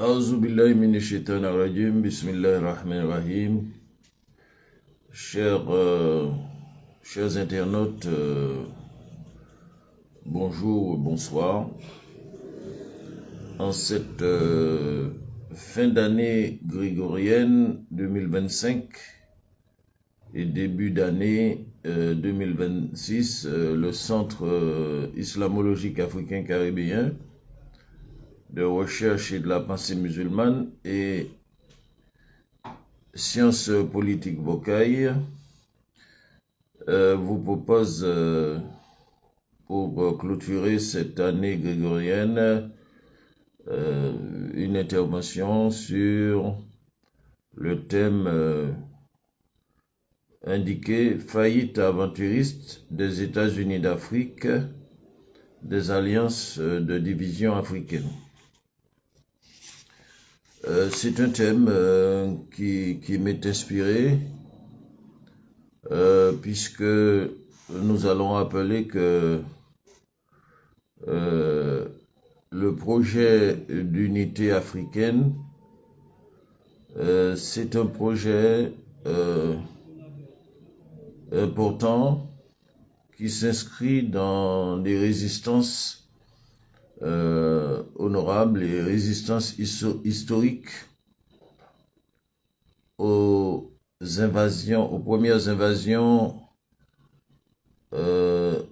A'udhu billahi minash shaitanir rajim, bismillahir rahmanir rahim. Chers internautes, bonjour, bonsoir. En cette fin d'année grégorienne 2025 et début d'année 2026, le Centre islamologique africain caribéen de recherche et de la pensée musulmane et sciences politiques Bocaille vous propose pour clôturer cette année grégorienne une intervention sur le thème indiqué « Faillite aventuriste des États-Unis d'Afrique, des alliances de division africaine ». C'est un thème qui m'est inspiré puisque nous allons rappeler que le projet d'unité africaine, c'est un projet important qui s'inscrit dans des résistances honorables et résistances historiques aux premières invasions de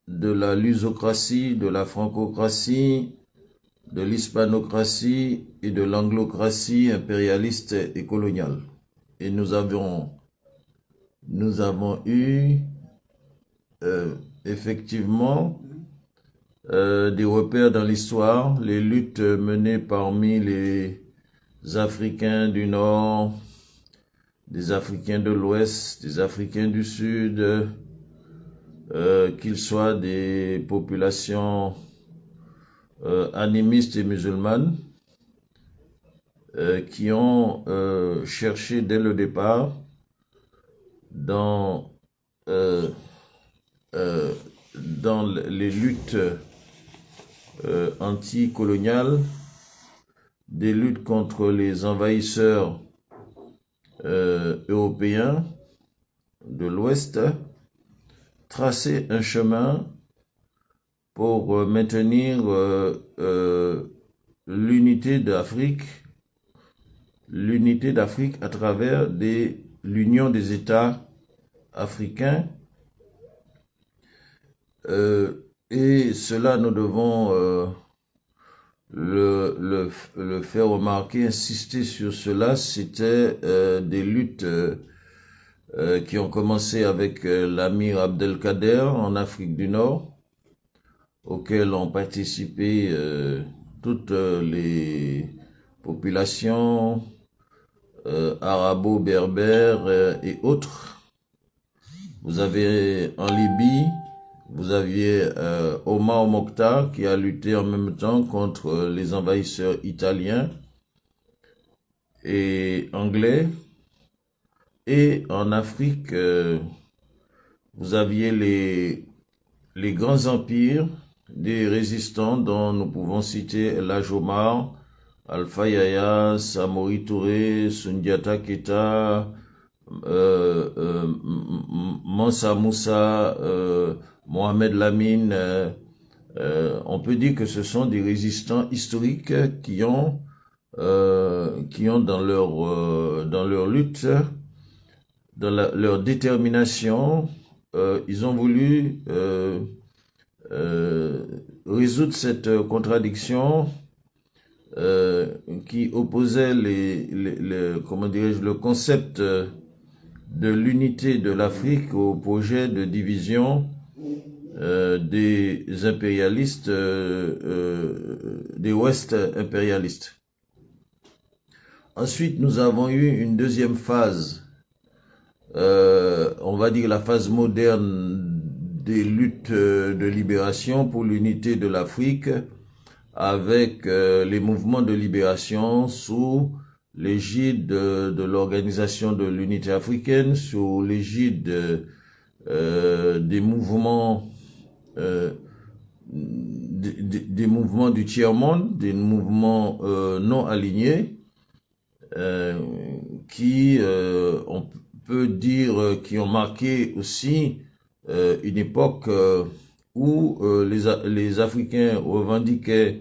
la lusocratie, de la francocratie, de l'hispanocratie et de l'anglocratie impérialiste et coloniale. Et nous avons eu effectivement des repères dans l'histoire, les luttes menées parmi les Africains du Nord, des Africains de l'Ouest, des Africains du Sud, qu'ils soient des populations animistes et musulmanes, qui ont cherché dès le départ dans les luttes anticoloniales, des luttes contre les envahisseurs européens de l'Ouest, tracer un chemin pour maintenir l'unité d'Afrique à travers l'union des États africains. Et cela, nous devons le faire remarquer, insister sur cela. C'était des luttes qui ont commencé avec l'Amir Abdelkader en Afrique du Nord, auxquelles ont participé toutes les populations arabo-berbères et autres. Vous avez en Libye, vous aviez Omar Mokhtar qui a lutté en même temps contre les envahisseurs italiens et anglais. Et en Afrique, vous aviez les grands empires des résistants dont nous pouvons citer El Hadj Omar, Alpha Yaya, Samori Touré, Sundiata Keita, Mansa Moussa, Mohamed Lamine. On peut dire que ce sont des résistants historiques qui ont dans leur lutte, dans leur détermination, ils ont voulu résoudre cette contradiction qui opposait le concept de l'unité de l'Afrique au projet de division des impérialistes, des Ouest impérialistes. Ensuite, nous avons eu une deuxième phase, on va dire la phase moderne des luttes de libération pour l'unité de l'Afrique, avec les mouvements de libération sous l'égide de l'Organisation de l'Unité africaine, sous l'égide des mouvements des mouvements du tiers-monde, des mouvements non alignés, qui, on peut dire, qui ont marqué aussi une époque où les Africains revendiquaient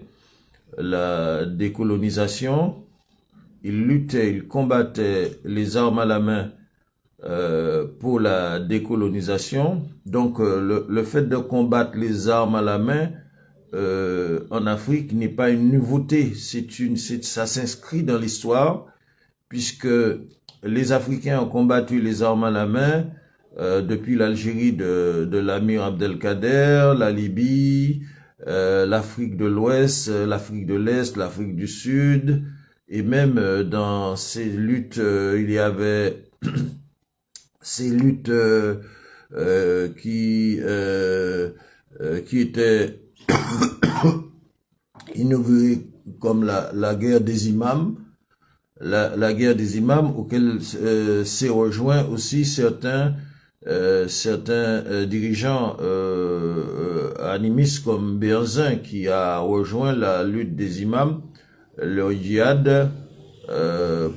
la décolonisation, ils luttaient, ils combattaient les armes à la main pour la décolonisation. Donc le fait de combattre les armes à la main en Afrique n'est pas une nouveauté, ça s'inscrit dans l'histoire, puisque les Africains ont combattu les armes à la main depuis l'Algérie de l'Amir Abdelkader, la Libye, l'Afrique de l'Ouest, l'Afrique de l'Est, l'Afrique du Sud, et même dans ces luttes, il y avait ces luttes qui étaient inaugurées comme la guerre des imams, la guerre des imams, auquel s'est rejoint aussi certains dirigeants animistes comme Berzin, qui a rejoint la lutte des imams, le djihad,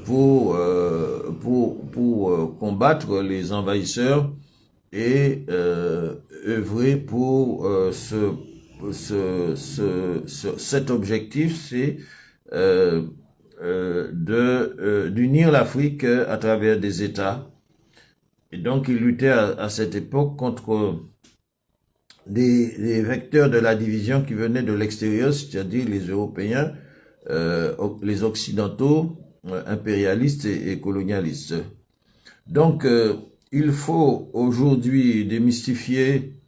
pour combattre les envahisseurs et œuvrer pour cet objectif, c'est d'unir l'Afrique à travers des États. Et donc, il luttait à cette époque contre des vecteurs de la division qui venaient de l'extérieur, c'est-à-dire les Européens, les Occidentaux, impérialistes et colonialistes. Donc, il faut aujourd'hui démystifier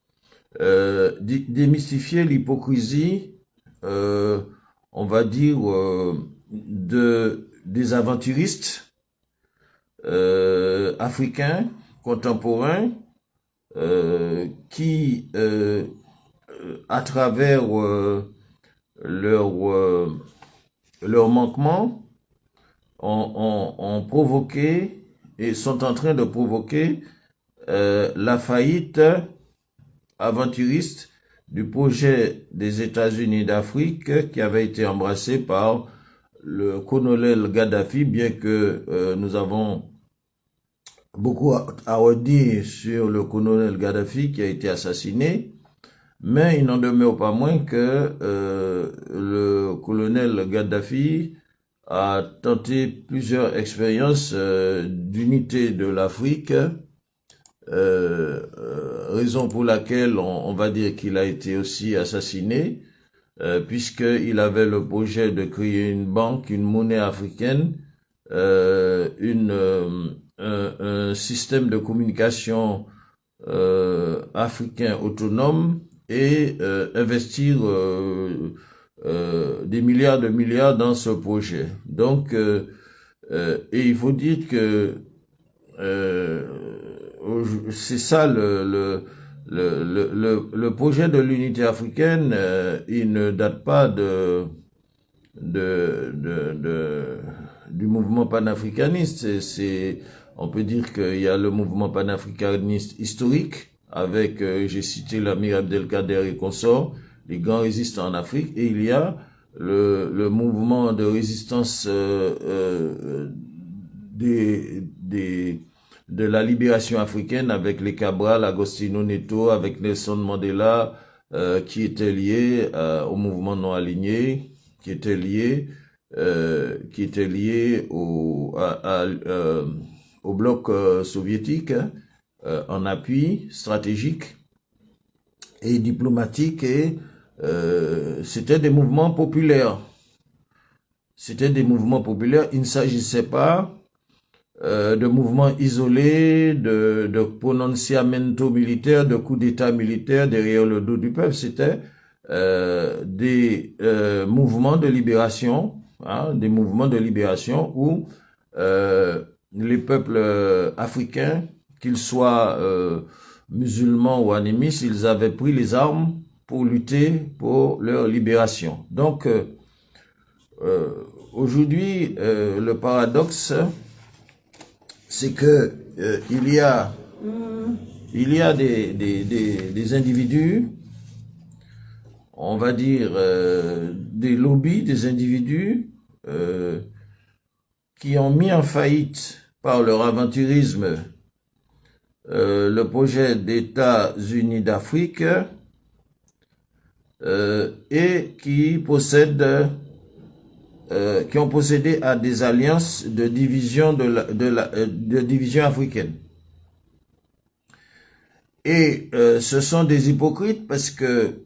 l'hypocrisie, on va dire, des aventuristes africains contemporains qui, à travers leur manquement, ont provoqué et sont en train de provoquer la faillite aventuriste du projet des États-Unis d'Afrique qui avait été embrassé par le colonel Gaddafi, bien que nous avons beaucoup à redire sur le colonel Gaddafi qui a été assassiné, mais il n'en demeure pas moins que le colonel Gaddafi a tenté plusieurs expériences d'unité de l'Afrique, raison pour laquelle on va dire qu'il a été aussi assassiné, puisqu'il avait le projet de créer une banque, une monnaie africaine, un système de communication africain autonome et investir des milliards de milliards dans ce projet. Donc, et il faut dire que c'est ça le projet de l'unité africaine. Il ne date pas du mouvement panafricaniste. On peut dire qu'il y a le mouvement panafricaniste historique avec, j'ai cité l'Amir Abdelkader et consorts, les grands résistants en Afrique, et il y a le mouvement de résistance de la libération africaine avec les Cabral, Agostinho Neto, avec Nelson Mandela, qui étaient liés au mouvement non aligné, qui étaient liés au bloc soviétique, en appui stratégique et diplomatique, et c'était des mouvements populaires. C'était des mouvements populaires. Il ne s'agissait pas de mouvements isolés, de prononciamento militaires, de coups d'État militaires derrière le dos du peuple. C'était des mouvements de libération, des mouvements de libération où les peuples africains, qu'ils soient musulmans ou animistes, ils avaient pris les armes pour lutter pour leur libération. Donc, aujourd'hui, le paradoxe, c'est que il y a des individus, on va dire, des lobbies, des individus qui ont mis en faillite par leur aventurisme le projet d'États-Unis d'Afrique et qui ont procédé à des alliances de division de division africaine. Et ce sont des hypocrites parce que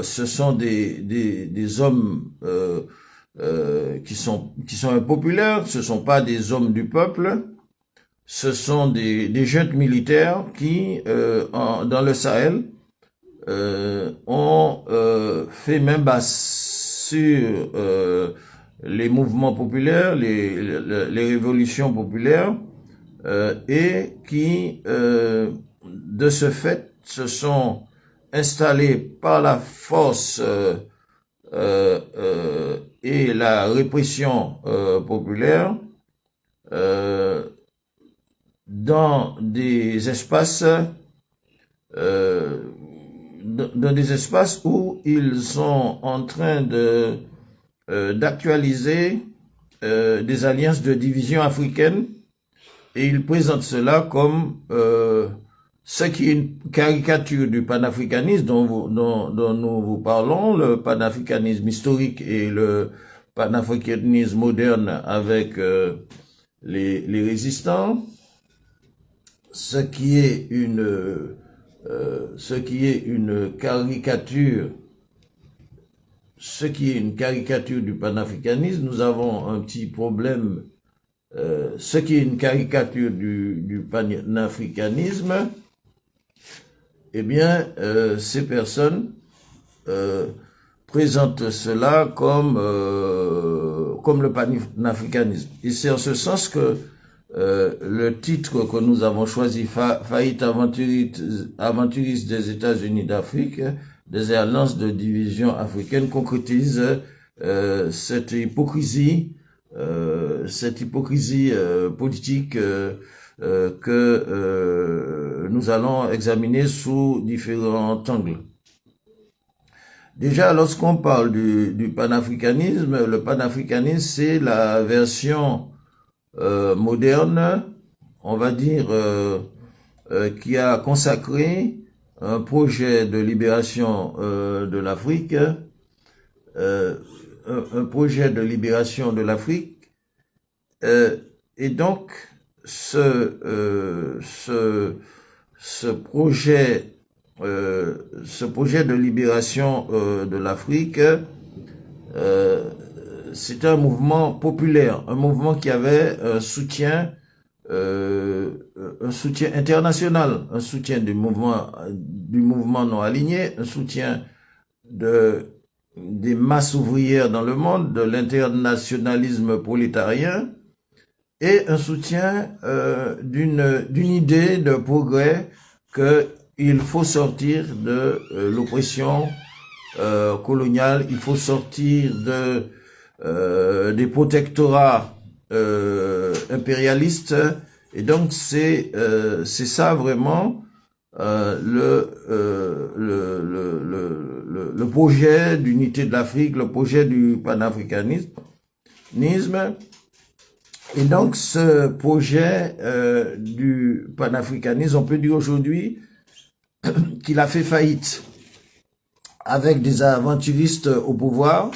ce sont des hommes qui sont impopulaires, ce sont pas des hommes du peuple, ce sont des jeunes militaires qui, dans le Sahel, ont fait main basse sur les mouvements populaires, les révolutions populaires, et qui, de ce fait, se sont installés par la force et la répression populaire dans des espaces où ils sont en train d'actualiser des alliances de division africaine, et ils présentent cela comme ce qui est une caricature du panafricanisme dont nous vous parlons, le panafricanisme historique et le panafricanisme moderne avec les résistants, ce qui est une caricature du panafricanisme. Nous avons un petit problème. Ce qui est une caricature du panafricanisme, eh bien, ces personnes présentent cela comme le panafricanisme. Et c'est en ce sens que le titre que nous avons choisi, faillite aventuriste des États-Unis d'Afrique, des alliances de division africaine, concrétise cette hypocrisie politique que nous allons examiner sous différents angles. Déjà, lorsqu'on parle du panafricanisme, le panafricanisme, c'est la version moderne, on va dire, qui a consacré un projet de libération de l'Afrique, un projet de libération de l'Afrique, et donc ce projet de libération de l'Afrique, c'est un mouvement populaire, un mouvement qui avait un soutien international, un soutien du mouvement non aligné, un soutien des masses ouvrières dans le monde, de l'internationalisme prolétarien, et un soutien d'une idée de progrès qu'il faut sortir de l'oppression coloniale, il faut sortir des protectorats impérialistes, et donc c'est ça vraiment le projet d'unité de l'Afrique, le projet du panafricanisme. Et donc ce projet du panafricanisme, on peut dire aujourd'hui qu'il a fait faillite avec des aventuristes au pouvoir,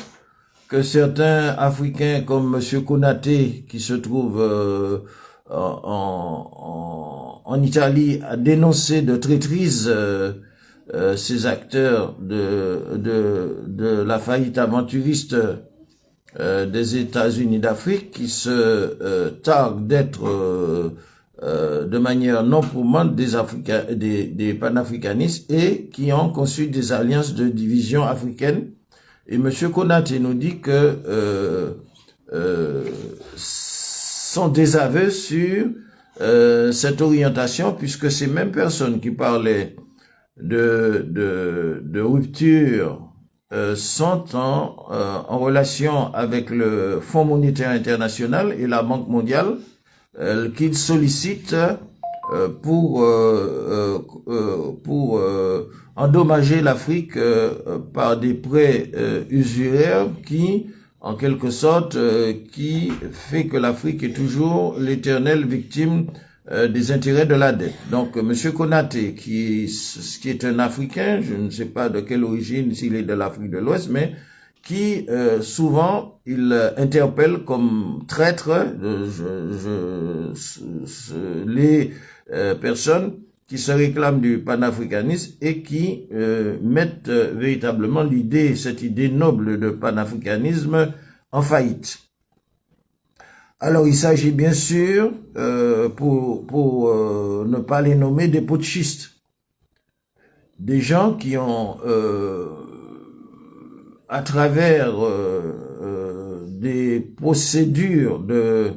que certains Africains comme Monsieur Konaté, qui se trouve en Italie, a dénoncé de traîtrise ces acteurs de la faillite aventuriste des États-Unis d'Afrique, qui se targuent d'être de manière non prouvante des panafricanistes, et qui ont conçu des alliances de division africaine. Et M. Konaté nous dit que son désaveu sur cette orientation, puisque ces mêmes personnes qui parlaient de rupture sont en relation avec le Fonds monétaire international et la Banque mondiale, qu'ils sollicitent pour endommager l'Afrique par des prêts usuraires qui, en quelque sorte, qui fait que l'Afrique est toujours l'éternelle victime des intérêts de la dette. Donc, Monsieur Konaté, qui est un Africain, je ne sais pas de quelle origine, s'il est de l'Afrique de l'Ouest, mais qui souvent il interpelle comme traître les personnes qui se réclament du panafricanisme et qui mettent véritablement cette idée noble de panafricanisme en faillite. Alors, il s'agit bien sûr, pour ne pas les nommer, des putschistes. Des gens qui ont, à travers des procédures de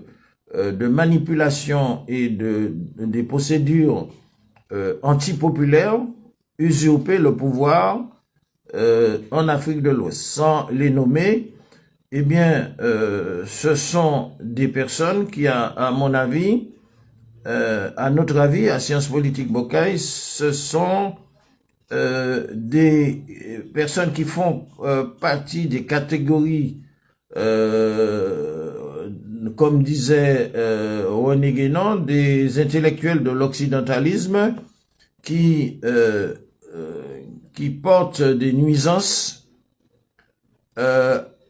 manipulation et des procédures antipopulaires, usurpé le pouvoir en Afrique de l'Ouest. Sans les nommer, eh bien, ce sont des personnes qui, à mon avis, à notre avis, à Sciences Politiques Bocaille, ce sont des personnes qui font partie des catégories, comme disait René Guénon, des intellectuels de l'occidentalisme qui portent des nuisances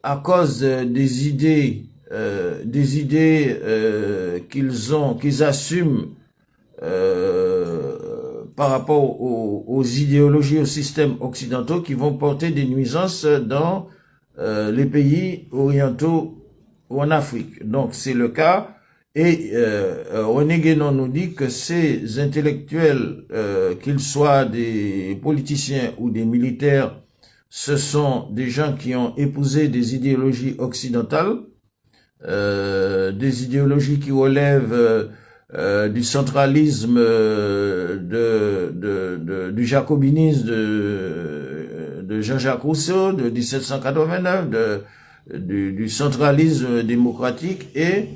à cause des idées qu'ils assument par rapport aux idéologies, aux systèmes occidentaux qui vont porter des nuisances dans les pays orientaux ou en Afrique. Donc c'est le cas. Et René Guénon nous dit que ces intellectuels, qu'ils soient des politiciens ou des militaires, ce sont des gens qui ont épousé des idéologies occidentales, des idéologies qui relèvent du centralisme, du jacobinisme de Jean-Jacques Rousseau de 1789, du centralisme démocratique et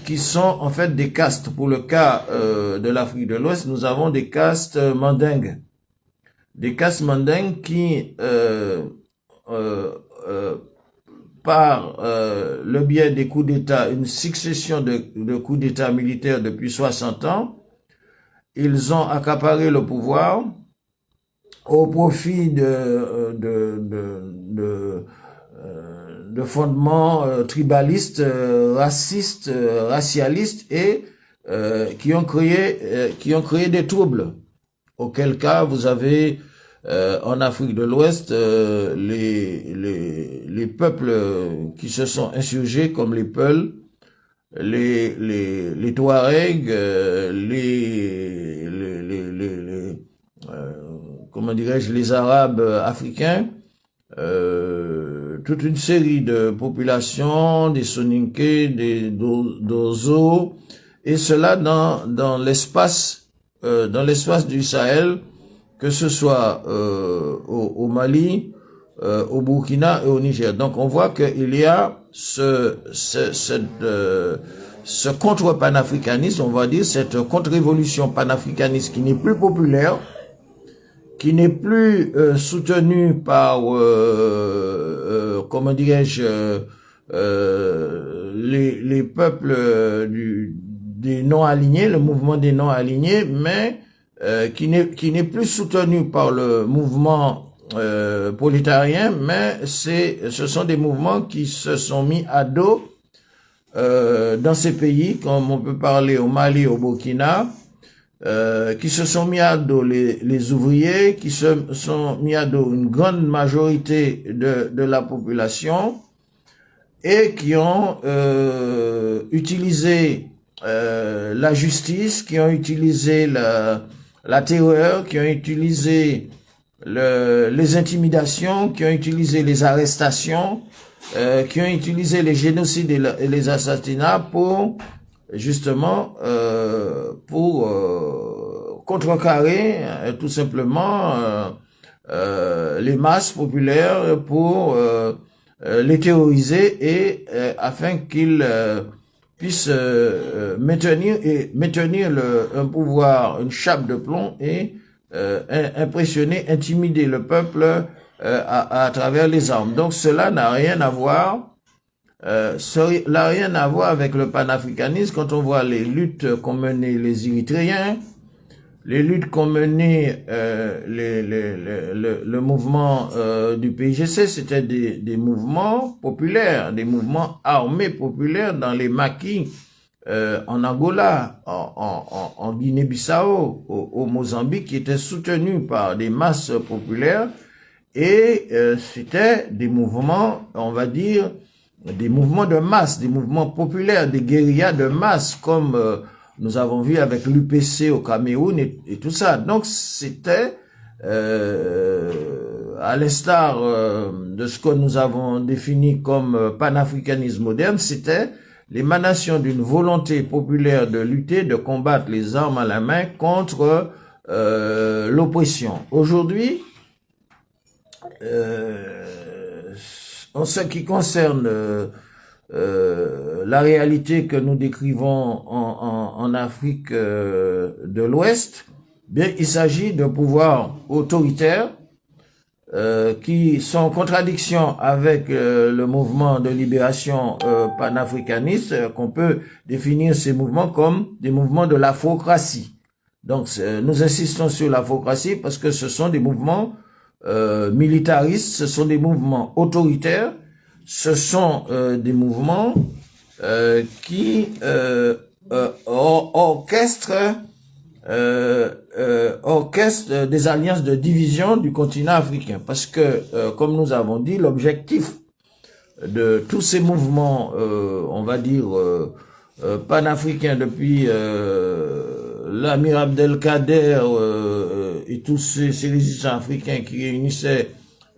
qui sont en fait des castes. Pour le cas de l'Afrique de l'Ouest, nous avons des castes mandingues. Des castes mandingues qui, par le biais des coups d'État, une succession de coups d'État militaires depuis 60 ans, ils ont accaparé le pouvoir au profit de fondements tribalistes, racistes, racialistes et qui ont créé des troubles. Auquel cas, vous avez en Afrique de l'Ouest les peuples qui se sont insurgés comme les Peuls, les Touaregs, comment dirais-je, les Arabes africains, toute une série de populations, des Soninké, des Dozo, et cela dans l'espace du Sahel, que ce soit au Mali, au Burkina et au Niger. Donc on voit qu'il y a ce contre-panafricanisme, on va dire, cette contre-révolution panafricaniste qui n'est plus populaire, qui n'est plus soutenue par, comment dirais-je, les peuples des non-alignés, le mouvement des non-alignés, mais qui n'est plus soutenu par le mouvement prolétarien, mais ce sont des mouvements qui se sont mis à dos dans ces pays, comme on peut parler au Mali, au Burkina, qui se sont mis à dos les ouvriers, qui se sont mis à dos une grande majorité de la population et qui ont utilisé la justice, qui ont utilisé la terreur, qui ont utilisé les intimidations, qui ont utilisé les arrestations, qui ont utilisé les génocides et les assassinats pour justement contrecarrer tout simplement les masses populaires, pour les terroriser et afin qu'ils puisse maintenir un pouvoir, une chape de plomb et impressionner, intimider le peuple à travers les armes. Donc cela n'a rien à voir. Cela n'a rien à voir avec le panafricanisme quand on voit les luttes qu'ont menées les Érythréens, les luttes qu'ont menées le mouvement du PIGC, c'était des mouvements populaires, des mouvements armés populaires dans les maquis, en Angola, en Guinée-Bissau, au Mozambique, qui étaient soutenus par des masses populaires, et c'était des mouvements, on va dire, des mouvements de masse, des mouvements populaires, des guérillas de masse, comme nous avons vu avec l'UPC au Cameroun et tout ça. Donc c'était, à l'instar de ce que nous avons défini comme panafricanisme moderne, c'était l'émanation d'une volonté populaire de lutter, de combattre les armes à la main contre l'oppression. Aujourd'hui, en ce qui concerne la réalité que nous décrivons en Afrique de l'Ouest, bien, il s'agit de pouvoirs autoritaires qui sont en contradiction avec le mouvement de libération panafricaniste, qu'on peut définir ces mouvements comme des mouvements de l'afrocratie. Donc, nous insistons sur l'afrocratie parce que ce sont des mouvements militaristes, ce sont des mouvements autoritaires, ce sont des mouvements qui orchestrent des alliances de division du continent africain. Parce que, comme nous avons dit, l'objectif de tous ces mouvements, on va dire, panafricains depuis l'Amir Abdelkader et tous ces résistants africains qui réunissaient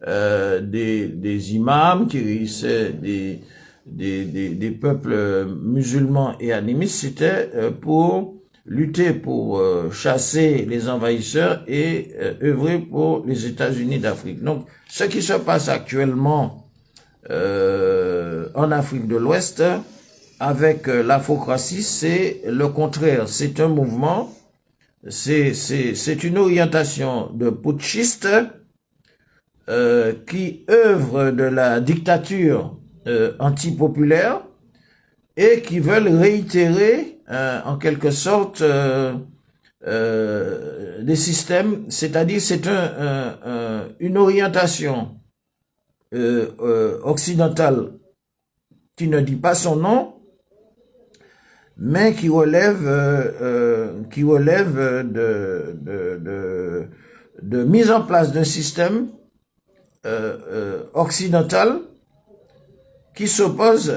des imams, qui réunissaient des peuples musulmans et animistes, c'était pour lutter pour chasser les envahisseurs et œuvrer pour les États-Unis d'Afrique. Donc, ce qui se passe actuellement en Afrique de l'Ouest avec l'afrocratie, c'est le contraire. C'est un mouvement, c'est une orientation de putschistes qui œuvrent de la dictature antipopulaire et qui veulent réitérer en quelque sorte des systèmes, c'est-à-dire c'est une orientation occidentale qui ne dit pas son nom, mais qui relève de mise en place d'un système occidental qui s'oppose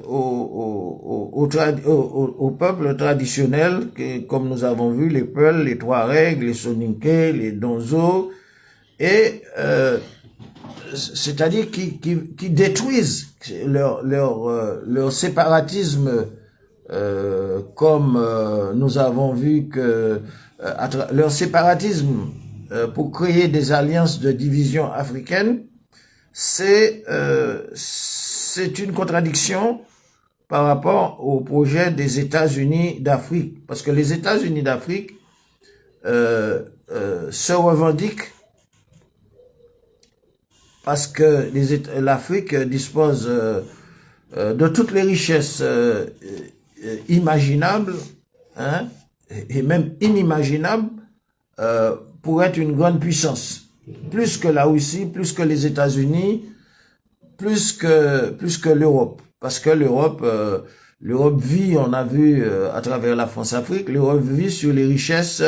au peuple traditionnel, comme nous avons vu, les Peuls, les Touaregs, les Soninké, les Donzo, et c'est-à-dire qui détruisent leur séparatisme, comme nous avons vu que leur séparatisme pour créer des alliances de division africaine, c'est une contradiction par rapport au projet des États-Unis d'Afrique. Parce que les États-Unis d'Afrique se revendiquent parce que l'Afrique dispose de toutes les richesses imaginables, hein, et même inimaginables, pour être une grande puissance. Plus que la Russie, plus que les États-Unis, plus que l'Europe. Parce que l'Europe vit, on a vu à travers la France-Afrique, l'Europe vit sur les richesses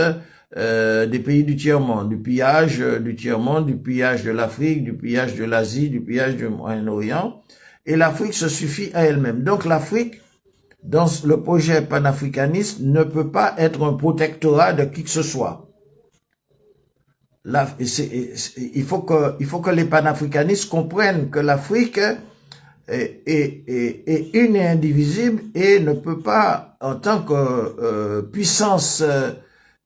des pays du tiers-monde, du pillage du tiers-monde, du pillage de l'Afrique, du pillage de l'Asie, du pillage du Moyen-Orient. Et l'Afrique se suffit à elle-même. Donc l'Afrique, dans le projet panafricaniste, ne peut pas être un protectorat de qui que ce soit. Il faut que les panafricanistes comprennent que l'Afrique est une et indivisible et ne peut pas, en tant que puissance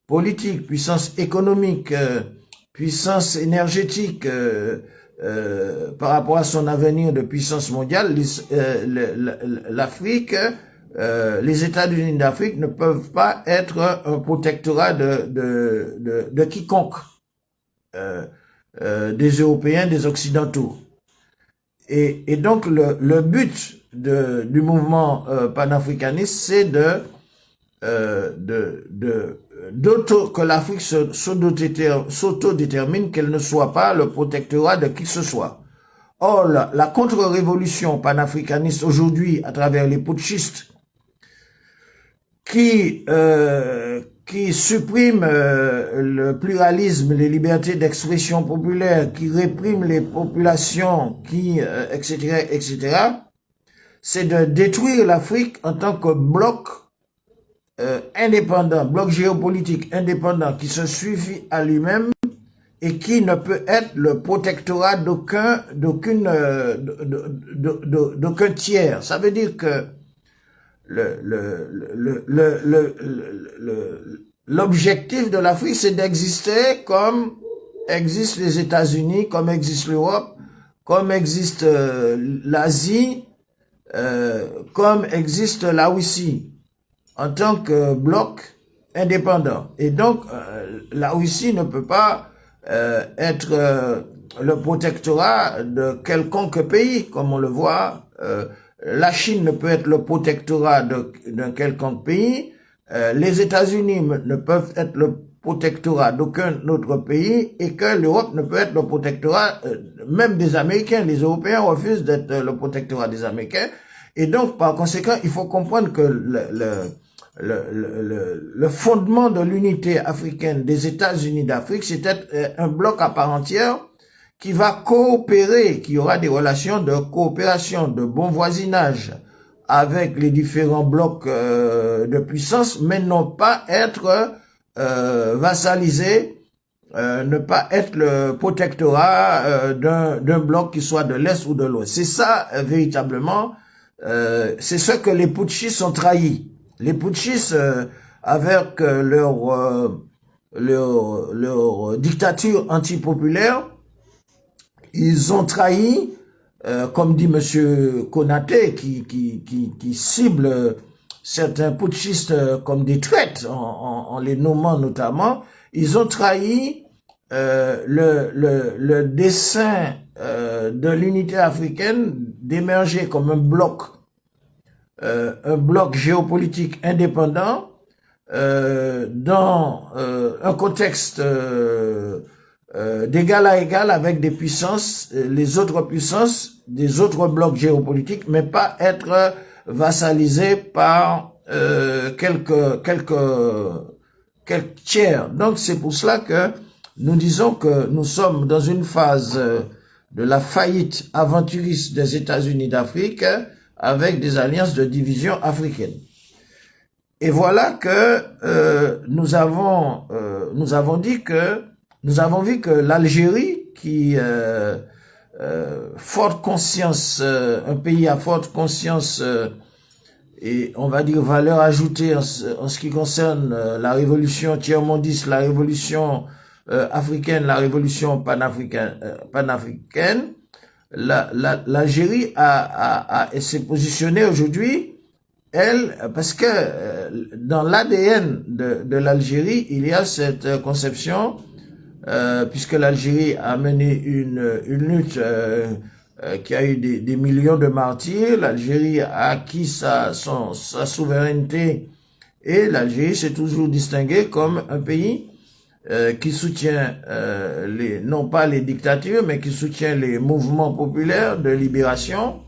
politique, puissance économique, puissance énergétique, par rapport à son avenir de puissance mondiale, l'Afrique les États-Unis d'Afrique ne peuvent pas être un protectorat de quiconque, des Européens, des Occidentaux. Et donc le but du mouvement panafricaniste, c'est que l'Afrique s'autodétermine, qu'elle ne soit pas le protectorat de qui que ce soit. Or, la contre-révolution panafricaniste aujourd'hui, à travers les putschistes, qui supprime le pluralisme, les libertés d'expression populaire, qui réprime les populations, etc., etc., c'est de détruire l'Afrique en tant que bloc indépendant, bloc géopolitique indépendant qui se suffit à lui-même et qui ne peut être le protectorat d'aucun tiers. Ça veut dire que l'objectif de l'Afrique, c'est d'exister comme existent les États-Unis, comme existe l'Europe, comme existe l'Asie, comme existe la Russie, en tant que bloc indépendant. Et donc, la Russie ne peut pas être le protectorat de quelconque pays, comme on le voit. La Chine ne peut être le protectorat d'un quelconque pays. Les États-Unis ne peuvent être le protectorat d'aucun autre pays, et que l'Europe ne peut être le protectorat même des Américains. Les Européens refusent d'être le protectorat des Américains. Et donc, par conséquent, il faut comprendre que le fondement de l'unité africaine des États-Unis d'Afrique, c'est un bloc à part entière qui va coopérer, qui aura des relations de coopération, de bon voisinage avec les différents blocs de puissance, mais non pas être vassalisé, ne pas être le protectorat d'un bloc qui soit de l'Est ou de l'Ouest. C'est ça, véritablement, c'est ce que les putschistes ont trahi. Les putschistes, avec leur dictature antipopulaire, ils ont trahi, comme dit Monsieur Konaté, qui cible certains putschistes comme des traites, en les nommant notamment. Ils ont trahi le dessein de l'unité africaine d'émerger comme un bloc géopolitique indépendant dans un contexte d'égal à égal avec des puissances, les autres puissances des autres blocs géopolitiques, mais pas être vassalisé par quelques tiers. Donc c'est pour cela que nous disons que nous sommes dans une phase de la faillite aventuriste des États-Unis d'Afrique, avec des alliances de division africaine. Et voilà que nous avons vu que l'Algérie, qui forte conscience, un pays à forte conscience et on va dire valeur ajoutée en ce qui concerne la révolution tiers-mondiste, la révolution africaine, la révolution panafricaine, l'Algérie s'est positionnée aujourd'hui, elle, parce que dans l'ADN de l'Algérie, il y a cette conception, puisque l'Algérie a mené une lutte qui a eu des millions de martyrs, l'Algérie a acquis sa souveraineté, et l'Algérie s'est toujours distinguée comme un pays qui soutient non pas les dictatures, mais qui soutient les mouvements populaires de libération,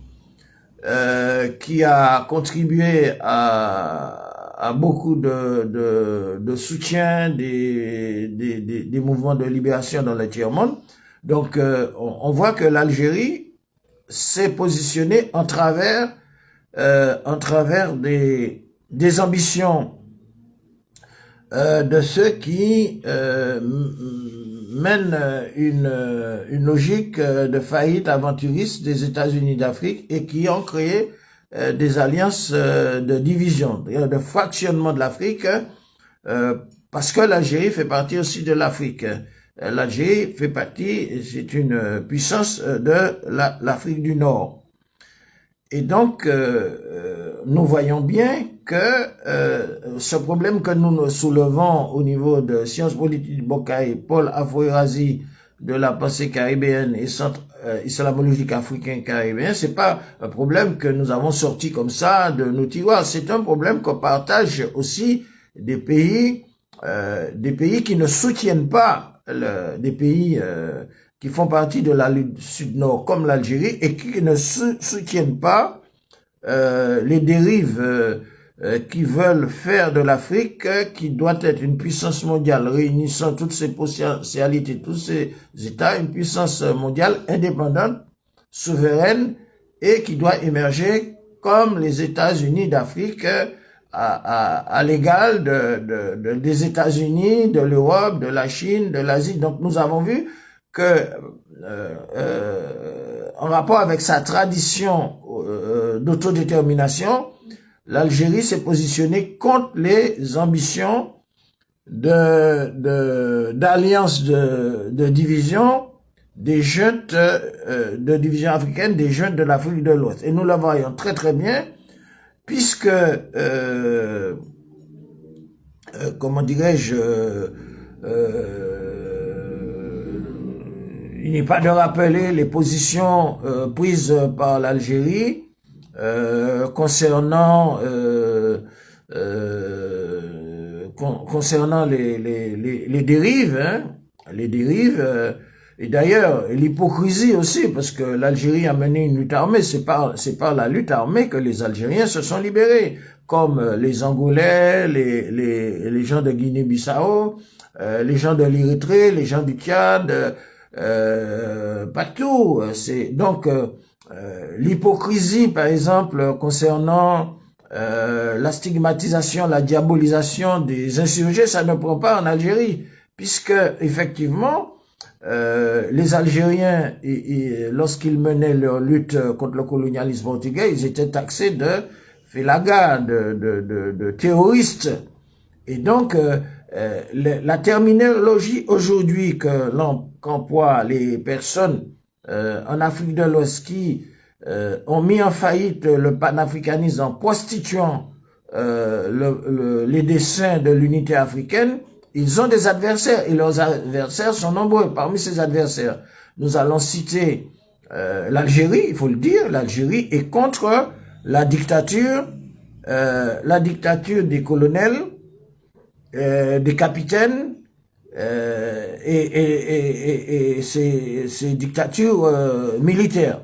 qui a contribué à beaucoup de soutien des mouvements de libération dans le tiers-monde. Donc, on voit que l'Algérie s'est positionnée en travers des ambitions de ceux qui mènent une logique de faillite aventuriste des États-Unis d'Afrique et qui ont créé des alliances de division, de fractionnement de l'Afrique, parce que l'Algérie fait partie aussi de l'Afrique. L'Algérie fait partie, c'est une puissance de l'Afrique du Nord. Et donc, nous voyons bien que ce problème que nous soulevons au niveau de Sciences politiques du Bocaï, pôle Afro-Eurasie de la pensée caribéenne et centre islamologique africain caribéen, c'est pas un problème que nous avons sorti comme ça de nos tiroirs. C'est un problème qu'on partage aussi des pays qui ne soutiennent pas des pays qui font partie de la lutte sud-nord comme l'Algérie et qui ne soutiennent pas les dérives qui veulent faire de l'Afrique, qui doit être une puissance mondiale réunissant toutes ses potentialités, tous ses États, une puissance mondiale indépendante, souveraine et qui doit émerger comme les États-Unis d'Afrique à l'égal des États-Unis, de l'Europe, de la Chine, de l'Asie. Donc nous avons vu que en rapport avec sa tradition d'autodétermination, l'Algérie s'est positionnée contre les ambitions d'alliance de division des juntes de division africaine des juntes de l'Afrique de l'Ouest. Et nous la voyons très très bien, puisque comment dirais-je, il n'est pas de rappeler les positions prises par l'Algérie concernant les dérives, les dérives, et d'ailleurs l'hypocrisie aussi, parce que l'Algérie a mené une lutte armée. C'est par la lutte armée que les Algériens se sont libérés, comme les Angolais, les gens de Guinée-Bissau, les gens de l'Érythrée, les gens du Tchad, partout. C'est donc l'hypocrisie, par exemple, concernant la stigmatisation, la diabolisation des insurgés, ça ne prend pas en Algérie, puisque effectivement les Algériens, lorsqu'ils menaient leur lutte contre le colonialisme portugais, ils étaient taxés de félagas, de terroristes. Et donc la terminologie aujourd'hui qu'emploient les personnes en Afrique de l'Ouest qui ont mis en faillite le panafricanisme en prostituant les desseins de l'unité africaine, ils ont des adversaires et leurs adversaires sont nombreux. Parmi ces adversaires, nous allons citer l'Algérie, il faut le dire, l'Algérie est contre la dictature des colonels, des capitaines, et ces dictatures militaires.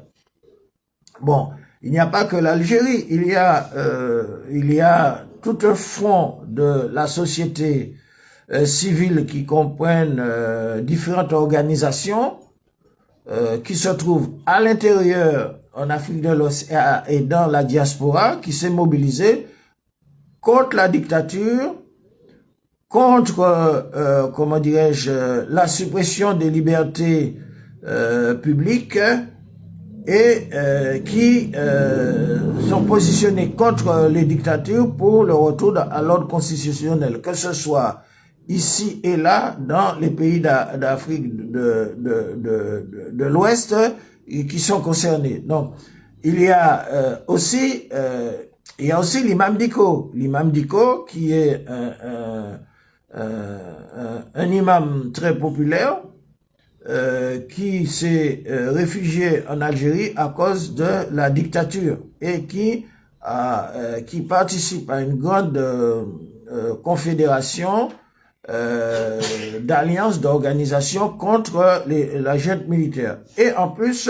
Bon, il n'y a pas que l'Algérie, il y a tout un front de la société civile qui comprennent différentes organisations qui se trouvent à l'intérieur en Afrique de l'Ouest et dans la diaspora, qui s'est mobilisée contre la dictature, contre, comment dirais-je, la suppression des libertés publiques et qui sont positionnés contre les dictatures pour le retour à l'ordre constitutionnel, que ce soit ici et là dans les pays d'Afrique de l'Ouest qui sont concernés. Donc, il y a aussi l'imam Dicko. L'imam Dicko qui est un imam très populaire qui s'est réfugié en Algérie à cause de la dictature et qui participe à une grande confédération d'alliances, d'organisations contre la junte militaire. Et en plus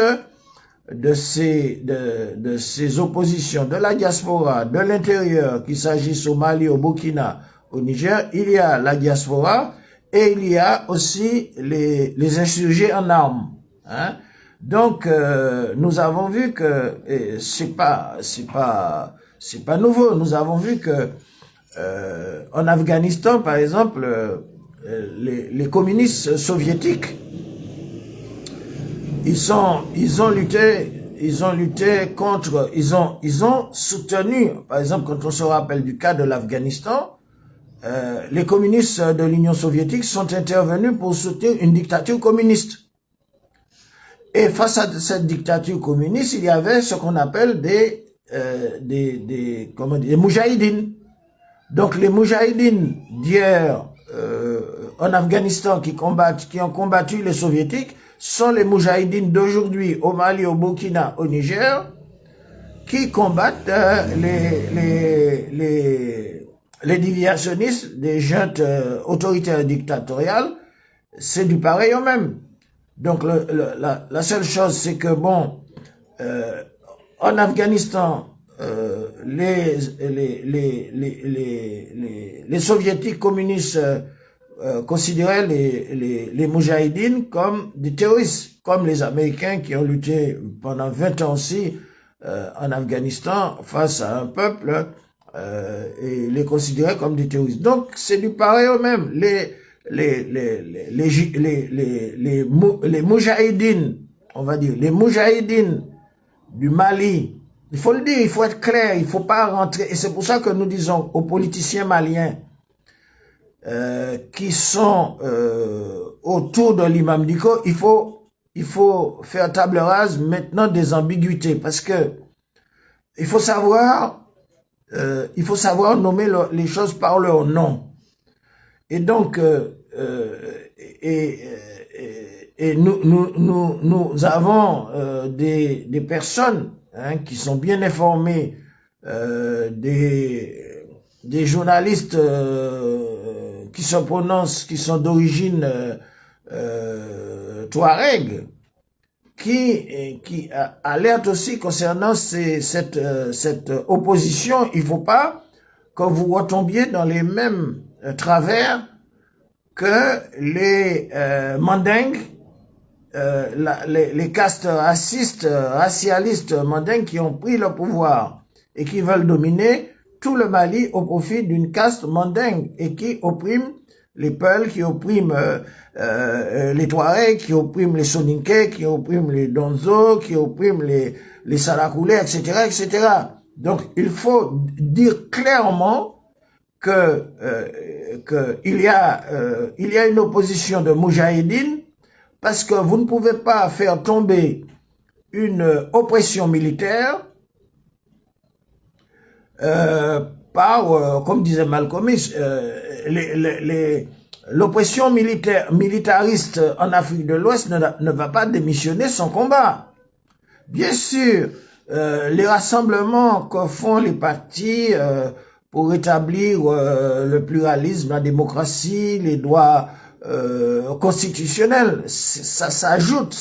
de ces oppositions de la diaspora, de l'intérieur, qu'il s'agisse au Mali, au Burkina, au Niger, il y a la diaspora et il y a aussi les insurgés en armes. Hein? Donc nous avons vu que c'est pas nouveau. Nous avons vu que en Afghanistan, par exemple, les communistes soviétiques, ils ont soutenu, par exemple, quand on se rappelle du cas de l'Afghanistan, les communistes de l'Union soviétique sont intervenus pour soutenir une dictature communiste. Et face à cette dictature communiste, il y avait ce qu'on appelle des comment dire, des moujahidines. Donc les moujahidines d'hier en Afghanistan qui ont combattu les soviétiques sont les moujahidines d'aujourd'hui au Mali, au Burkina, au Niger, qui combattent les déviationnistes des juntes autoritaires et dictatoriales. C'est du pareil au même. Donc la seule chose, c'est que bon, en Afghanistan, les soviétiques communistes considéraient les moujahidines comme des terroristes, comme les Américains qui ont lutté pendant 20 ans aussi en Afghanistan face à un peuple et les considéraient comme des terroristes. Donc c'est du pareil au même. Les moujahidines, on va dire, les moujahidines du Mali, il faut le dire, il faut être clair, il faut pas rentrer, et c'est pour ça que nous disons aux politiciens maliens qui sont autour de l'imam Dicko, il faut faire table rase maintenant des ambiguïtés, parce que il faut savoir nommer les choses par leur nom. Et donc, nous avons des personnes qui sont bien informées, des journalistes qui se prononcent, qui sont d'origine touareg, qui alertent aussi concernant cette opposition. Il ne faut pas que vous retombiez dans les mêmes travers que les mandingues, les castes racialistes mandingues qui ont pris le pouvoir et qui veulent dominer tout le Mali au profit d'une caste mandingue et qui oppriment les Peuls, qui oppriment les Touaregs, qui oppriment les Soninké, qui oppriment les Donzo, qui oppriment les Sarakoulés, etc., etc. Donc, il faut dire clairement que il y a une opposition de moujahidines, parce que vous ne pouvez pas faire tomber une oppression militaire par, comme disait Malcolm X, l'oppression militariste en Afrique de l'Ouest ne va pas démissionner son combat. Bien sûr, les rassemblements que font les partis pour établir le pluralisme, la démocratie, les droits constitutionnels, ça s'ajoute,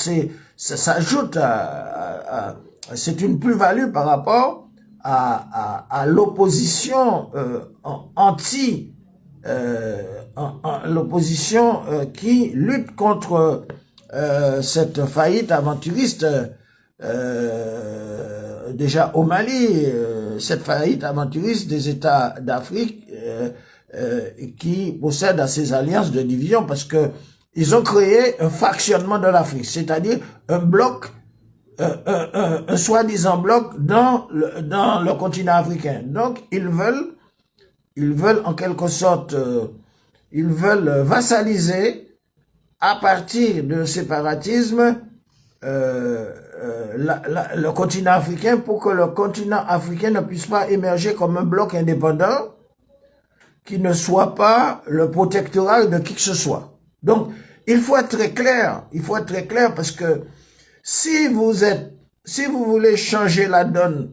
c'est une plus-value par rapport à l'opposition l'opposition qui lutte contre cette faillite aventuriste déjà au Mali, cette faillite aventuriste des États d'Afrique qui possèdent à ces alliances de division, parce que ils ont créé un fractionnement de l'Afrique, c'est-à-dire un bloc, un soi-disant bloc dans le continent africain. Donc ils veulent en quelque sorte, ils veulent vassaliser à partir de séparatisme le continent africain, pour que le continent africain ne puisse pas émerger comme un bloc indépendant qui ne soit pas le protectorat de qui que ce soit. Donc, il faut être très clair, parce que si vous voulez changer la donne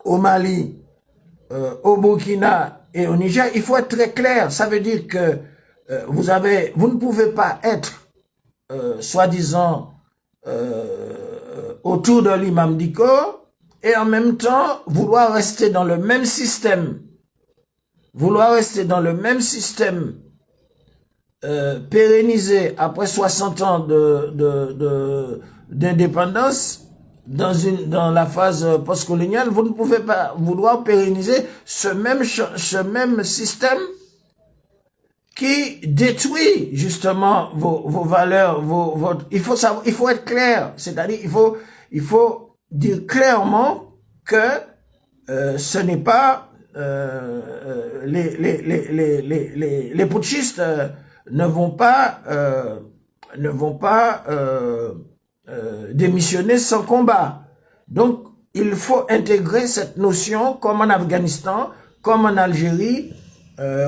au Mali, au Burkina et au Niger, il faut être très clair. Ça veut dire que vous ne pouvez pas être soi-disant autour de l'imam Dicko et en même temps vouloir rester dans le même système, pérennisé après 60 ans d'indépendance dans la phase postcoloniale. Vous ne pouvez pas vouloir pérenniser ce même système qui détruit justement vos valeurs, il faut être clair, c'est-à-dire il faut dire clairement que ce n'est pas les putschistes ne vont pas démissionner sans combat. Donc il faut intégrer cette notion comme en Afghanistan, comme en Algérie,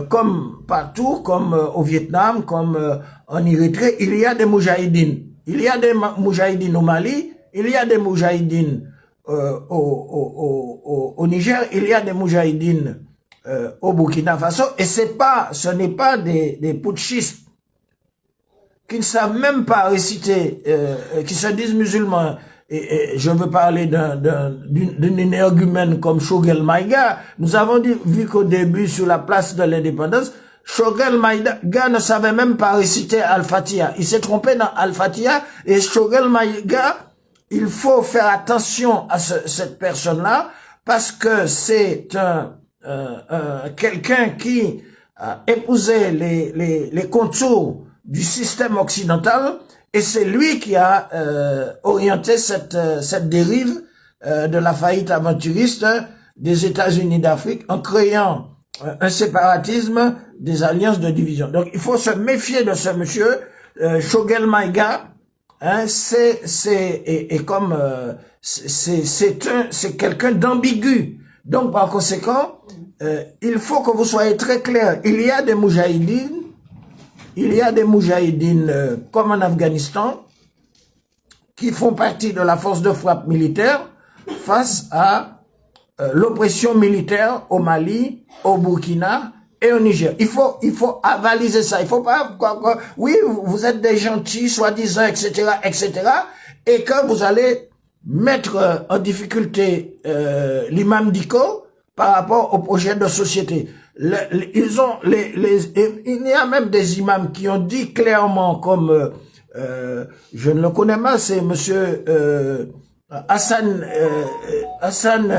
comme partout, comme au Vietnam, comme en Érythrée, il y a des moujahidines. Il y a des moujahidines au Mali, il y a des moujahidines au Niger, il y a des moujahidines au Burkina Faso, et ce n'est pas des putschistes qui ne savent même pas réciter, qui se disent musulmans. Et je veux parler d'une énergumène comme Choguel Maïga. Nous avons vu qu'au début, sur la place de l'indépendance, Choguel Maïga ne savait même pas réciter Al-Fatiha. Il s'est trompé dans Al-Fatiha, et Choguel Maïga, il faut faire attention à cette personne-là, parce que c'est quelqu'un qui a épousé les contours du système occidental, et c'est lui qui a orienté cette dérive de la faillite aventuriste des États-Unis d'Afrique en créant un séparatisme des alliances de division. Donc il faut se méfier de ce monsieur Choguel Maïga. Hein, c'est quelqu'un d'ambigu. Donc par conséquent, il faut que vous soyez très clair. Il y a des moujahidines. Il y a des moujahidines, comme en Afghanistan, qui font partie de la force de frappe militaire face à l'oppression militaire au Mali, au Burkina et au Niger. Il faut avaliser ça. Il faut pas, oui, vous êtes des gentils, soi-disant, etc., etc., et que vous allez mettre en difficulté l'imam Dicko par rapport au projet de société. Il y a même des imams qui ont dit clairement, comme je ne le connais pas, c'est monsieur Hassan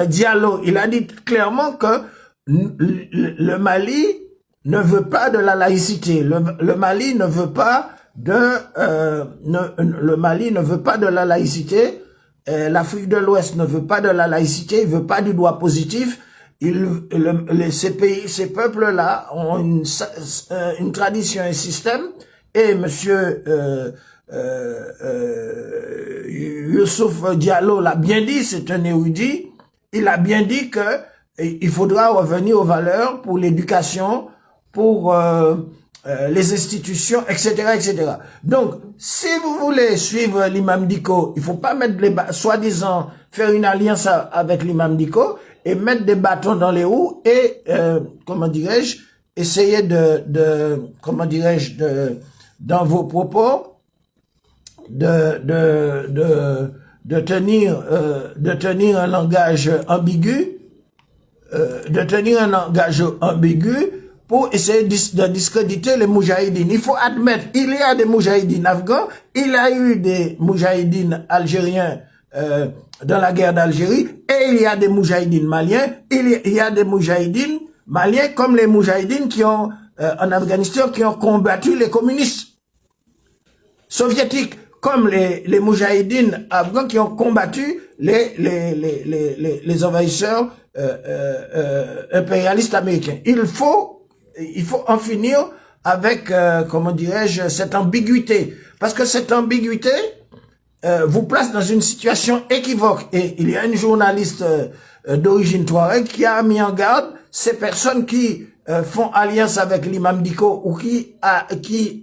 Diallo. Il a dit clairement que le Mali ne veut pas de la laïcité. Le Mali ne veut pas le Mali ne veut pas de la laïcité. L'Afrique de l'Ouest ne veut pas de la laïcité. Il veut pas du droit positif. Ces peuples-là ont une tradition, un système, et monsieur Youssouf Diallo l'a bien dit, c'est un érudit, il a bien dit que il faudra revenir aux valeurs pour l'éducation, pour les institutions, etc., etc. Donc, si vous voulez suivre l'imam Dicko, il faut pas mettre soi-disant faire une alliance avec l'imam Dicko et mettre des bâtons dans les roues et, comment dirais-je, essayer comment dirais-je, dans vos propos, de tenir un langage ambigu, pour essayer de discréditer les moujahidines. Il faut admettre, il y a des moujahidines afghans, il y a eu des moujahidines algériens dans la guerre d'Algérie, et il y a des moujahidines maliens, il y a des moujahidines maliens comme les moujahidines qui ont, en Afghanistan, qui ont combattu les communistes soviétiques, comme les moujahidines afghans qui ont combattu les envahisseurs impérialistes américains. Il faut en finir avec, comment dirais-je, cette ambiguïté. Parce que cette ambiguïté vous place dans une situation équivoque. Et il y a une journaliste d'origine touareg qui a mis en garde ces personnes qui font alliance avec l'imam Dicko ou qui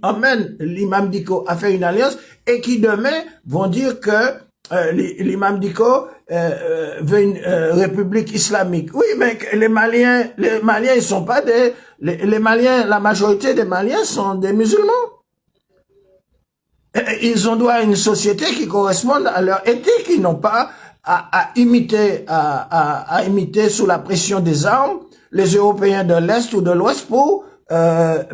emmènent l'imam Dicko à faire une alliance et qui demain vont dire que l'imam Dicko veut une république islamique. Oui, mais les Maliens, ils sont pas les Maliens, la majorité des Maliens sont des musulmans. Ils ont droit à une société qui corresponde à leur éthique. Ils n'ont pas à imiter sous la pression des armes les Européens de l'Est ou de l'Ouest pour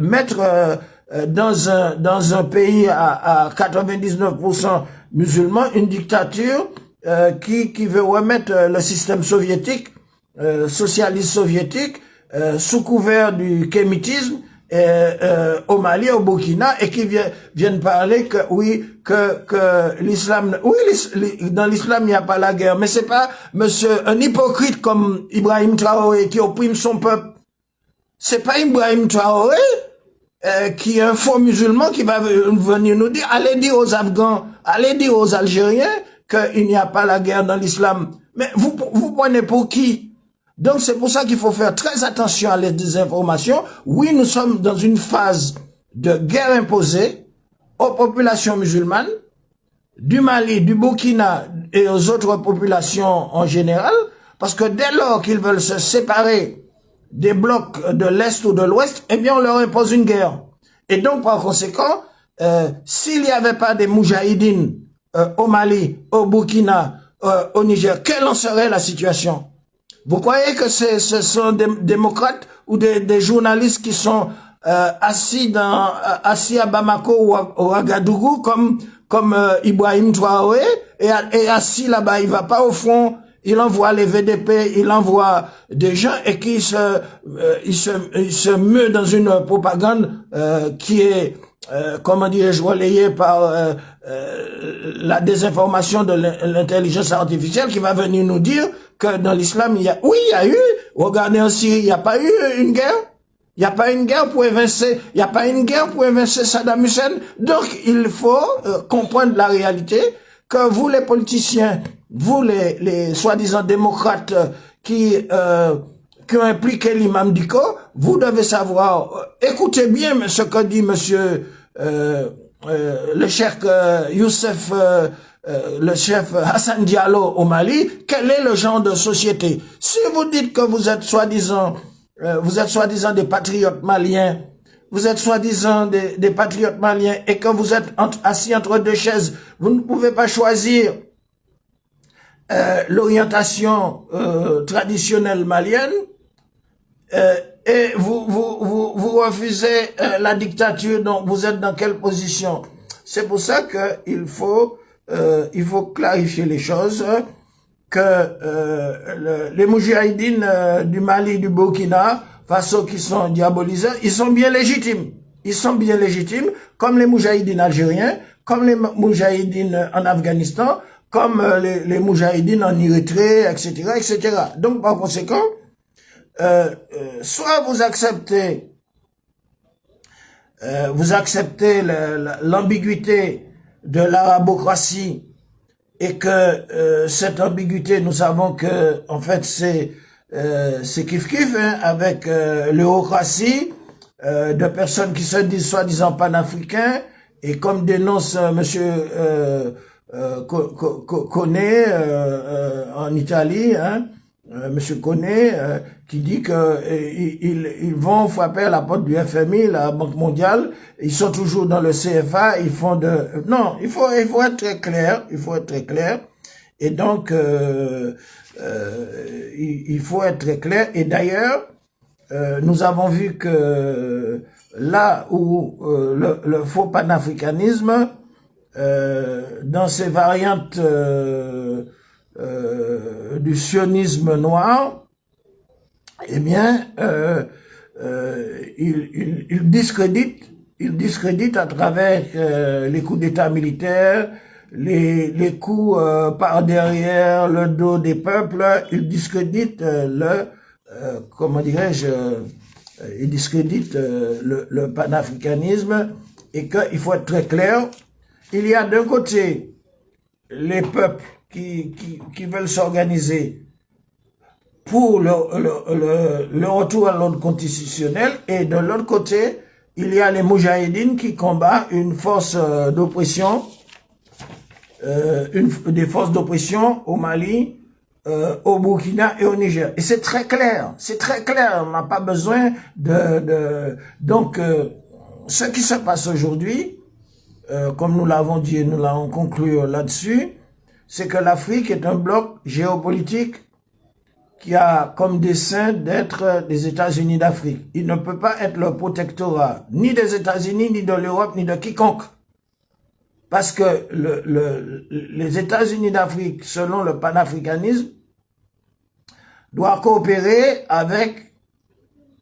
mettre dans un pays à 99% musulman une dictature qui veut remettre le système soviétique, socialiste soviétique, sous couvert du kémitisme au Mali, au Burkina, et qui viennent parler que oui, que l'islam, oui, dans l'islam il n'y a pas la guerre, mais c'est pas un hypocrite comme Ibrahim Traoré qui opprime son peuple. C'est pas Ibrahim Traoré qui est un faux musulman qui va venir nous dire, allez dire aux Afghans, allez dire aux Algériens qu'il n'y a pas la guerre dans l'islam. Mais vous prenez pour qui? Donc c'est pour ça qu'il faut faire très attention à les désinformations. Oui, nous sommes dans une phase de guerre imposée aux populations musulmanes, du Mali, du Burkina et aux autres populations en général, parce que dès lors qu'ils veulent se séparer des blocs de l'Est ou de l'Ouest, eh bien on leur impose une guerre. Et donc par conséquent, s'il n'y avait pas des moudjahidines au Mali, au Burkina, au Niger, quelle en serait la situation? Vous croyez que ce sont des démocrates ou des journalistes qui sont assis à Bamako ou à Ouagadougou comme Ibrahim Traoré et assis là-bas, il va pas au front, il envoie les VDP, il envoie des gens et qui il se meut dans une propagande qui est comment dirais-je, relayée par la désinformation de l'intelligence artificielle qui va venir nous dire que dans l'islam, il y a eu, regardez en Syrie, il n'y a pas eu une guerre. Il n'y a pas une guerre pour évincer, Saddam Hussein. Donc, il faut comprendre la réalité que vous, les politiciens, vous, les soi-disant démocrates qui ont impliqué l'imam Diko, vous devez savoir, écoutez bien ce que dit monsieur le cheikh Youssef, le chef Hassan Diallo au Mali, quel est le genre de société? Si vous dites que vous êtes soi-disant des patriotes maliens, vous êtes soi-disant des patriotes maliens et que vous êtes assis entre deux chaises, vous ne pouvez pas choisir l'orientation traditionnelle malienne et vous refusez la dictature, donc vous êtes dans quelle position? C'est pour ça que il faut clarifier les choses, que les moudjahidines du Mali, du Burkina Faso qui sont diabolisés, ils sont bien légitimes. Ils sont bien légitimes, comme les moudjahidines algériens, comme les moudjahidines en Afghanistan, comme les moudjahidines en Érythrée, etc., etc. Donc, par conséquent, soit vous acceptez l'ambiguïté de l'arabocratie et que cette ambiguïté, nous savons que en fait c'est kiff-kiff avec l'eurocratie de personnes qui se disent soi-disant panafricains et comme dénonce monsieur Koné en Italie, hein, monsieur Koné qui dit que ils vont frapper à la porte du FMI, la Banque mondiale, ils sont toujours dans le CFA, ils font non, il faut être très clair, et donc il faut être très clair, et d'ailleurs nous avons vu que là où le faux panafricanisme dans ses variantes du sionisme noir, eh bien, il discrédite à travers les coups d'État militaires, les coups par derrière le dos des peuples, il discrédite comment dirais-je, il discrédite le panafricanisme, et qu'il faut être très clair, il y a d'un côté les peuples qui veulent s'organiser pour le retour à l'ordre constitutionnel, et de l'autre côté, il y a les moudjahidines qui combattent une force d'oppression, des forces d'oppression au Mali, au Burkina et au Niger. Et c'est très clair, on n'a pas besoin donc, ce qui se passe aujourd'hui, comme nous l'avons dit et nous l'avons conclu là-dessus, c'est que l'Afrique est un bloc géopolitique qui a comme dessein d'être des États-Unis d'Afrique. Il ne peut pas être le protectorat ni des États-Unis, ni de l'Europe, ni de quiconque. Parce que les États-Unis d'Afrique, selon le panafricanisme, doivent coopérer avec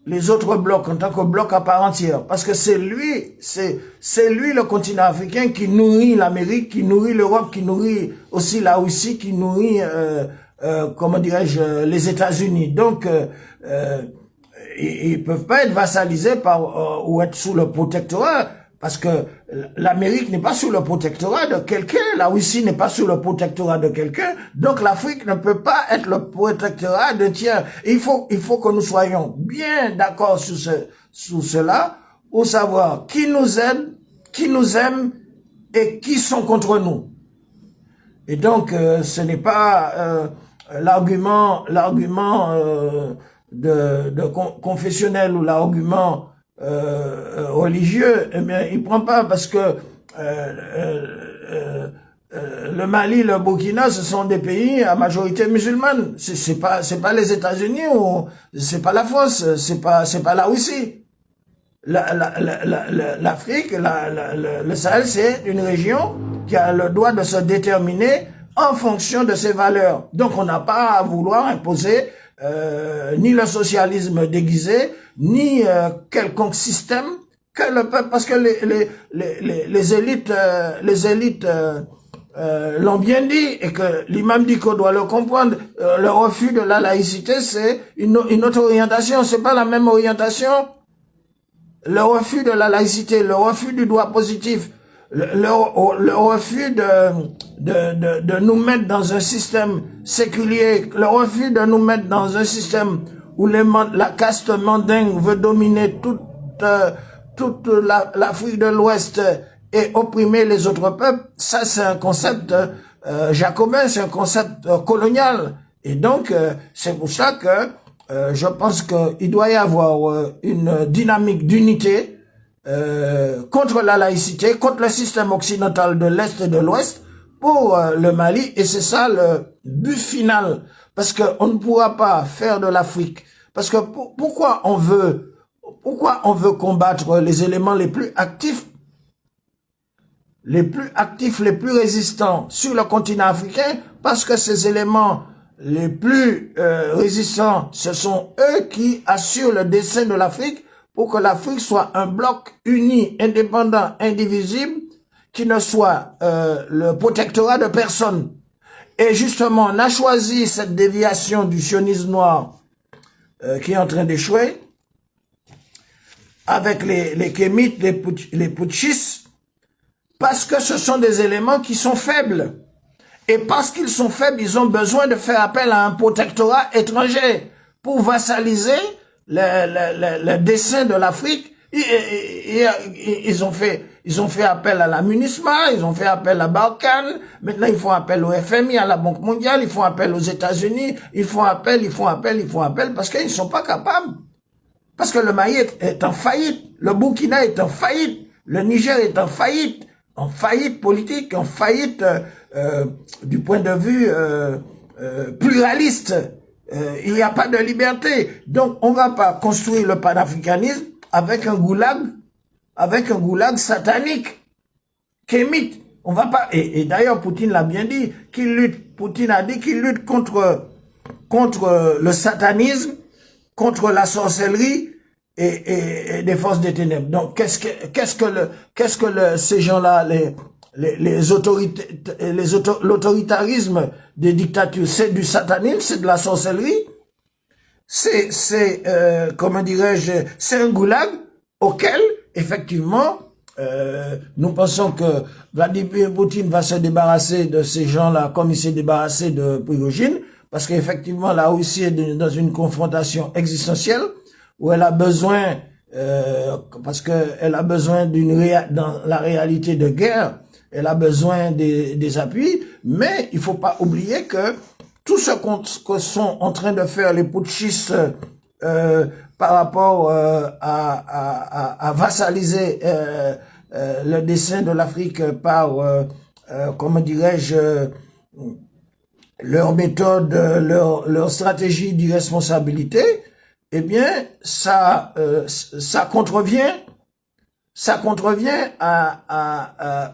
les autres blocs en tant que bloc à part entière. Parce que c'est lui le continent africain qui nourrit l'Amérique, qui nourrit l'Europe, qui nourrit aussi la Russie, qui nourrit, comment dirais-je, les États-Unis. Donc, ils peuvent pas être vassalisés ou être sous le protectorat, Parce que l'Amérique n'est pas sous le protectorat de quelqu'un, la Russie n'est pas sous le protectorat de quelqu'un, donc l'Afrique ne peut pas être le protectorat de tiers. Il faut que nous soyons bien d'accord sur cela, pour savoir qui nous aide, qui nous aime et qui sont contre nous. Et donc, ce n'est pas l'argument confessionnel ou l'argument religieux. Eh bien, il prend pas parce que le Mali, le Burkina, ce sont des pays à majorité musulmane. C'est pas les États-Unis ou c'est pas la France, c'est pas la Russie. L'Afrique, le Sahel, c'est une région qui a le droit de se déterminer en fonction de ses valeurs. Donc, on n'a pas à vouloir imposer ni le socialisme déguisé, ni quelconque système que le peuple, parce que les élites l'ont bien dit, et que l'imam dit qu'on doit le comprendre. Le refus de la laïcité, c'est une autre orientation, c'est pas la même orientation. Le refus de la laïcité, le refus du droit positif, le refus de nous mettre dans un système séculier, le refus de nous mettre dans un système où la caste mandingue veut dominer toute l'Afrique de l'Ouest et opprimer les autres peuples, ça c'est un concept jacobin, c'est un concept colonial. Et donc, c'est pour ça que je pense qu'il doit y avoir une dynamique d'unité contre la laïcité, contre le système occidental de l'Est et de l'Ouest pour le Mali, et c'est ça le but final, parce qu'on ne pourra pas faire de l'Afrique, parce que pourquoi on veut combattre les éléments les plus actifs, les plus résistants sur le continent africain, parce que ces éléments les plus résistants, ce sont eux qui assurent le destin de l'Afrique pour que l'Afrique soit un bloc uni, indépendant, indivisible, qui ne soit le protectorat de personne. Et justement, on a choisi cette déviation du sionisme noir qui est en train d'échouer, avec les kémites, les putschistes, parce que ce sont des éléments qui sont faibles. Et parce qu'ils sont faibles, ils ont besoin de faire appel à un protectorat étranger pour vassaliser le dessein de l'Afrique. Ils ont fait appel à la MINUSMA, ils ont fait appel à Barkhane, maintenant ils font appel au FMI, à la Banque mondiale, ils font appel aux États-Unis, ils font appel, parce qu'ils ne sont pas capables. Parce que le Mali est en faillite, le Burkina est en faillite, le Niger est en faillite politique, en faillite du point de vue pluraliste. Il n'y a pas de liberté. Donc, on va pas construire le panafricanisme avec un goulag satanique, kémite. On va pas. Et d'ailleurs, Poutine l'a bien dit, Poutine a dit qu'il lutte contre le satanisme, contre la sorcellerie et des forces des ténèbres. Donc, qu'est-ce que ces gens-là, l'autoritarisme des dictatures, c'est du satanisme, c'est de la sorcellerie, comment dirais-je, c'est un goulag auquel, effectivement, nous pensons que Vladimir Poutine va se débarrasser de ces gens-là comme il s'est débarrassé de Prigojine, parce qu'effectivement, la Russie est dans une confrontation existentielle où elle a besoin, parce qu'elle a besoin dans la réalité de guerre, elle a besoin des appuis, mais il faut pas oublier que tout ce que sont en train de faire les putschistes par rapport à vassaliser le dessein de l'Afrique par, comment dirais-je, leur méthode, leur stratégie d'irresponsabilité, eh bien, ça contrevient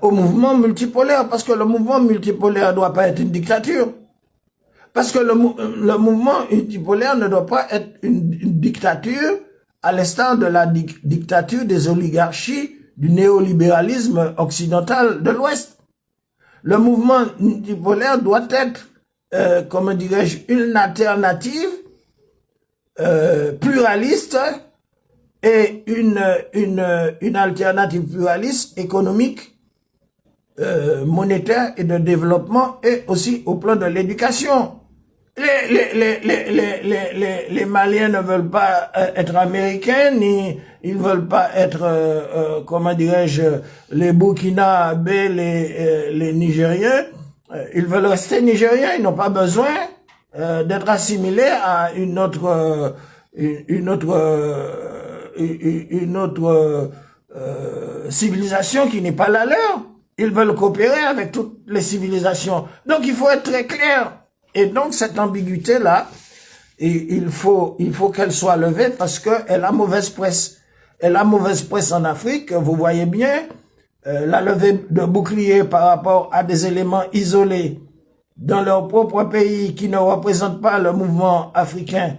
au mouvement multipolaire, parce que le mouvement multipolaire ne doit pas être une dictature. Parce que le mouvement multipolaire ne doit pas être une dictature à l'instar de la dictature des oligarchies du néolibéralisme occidental de l'Ouest. Le mouvement multipolaire doit être, comment dirais-je, une alternative pluraliste et une alternative pluraliste économique, monétaire et de développement, et aussi au plan de l'éducation. Les Maliens ne veulent pas être américains, ni ils veulent pas être, comment dirais-je, les Burkinabés, les Nigériens. Ils veulent rester Nigériens, ils n'ont pas besoin d'être assimilés à une autre civilisation qui n'est pas la leur. Ils veulent coopérer avec toutes les civilisations. Donc il faut être très clair. Et donc cette ambiguïté-là, il faut qu'elle soit levée parce qu'elle a mauvaise presse. Elle a mauvaise presse en Afrique, vous voyez bien, la levée de boucliers par rapport à des éléments isolés dans leur propre pays qui ne représentent pas le mouvement africain,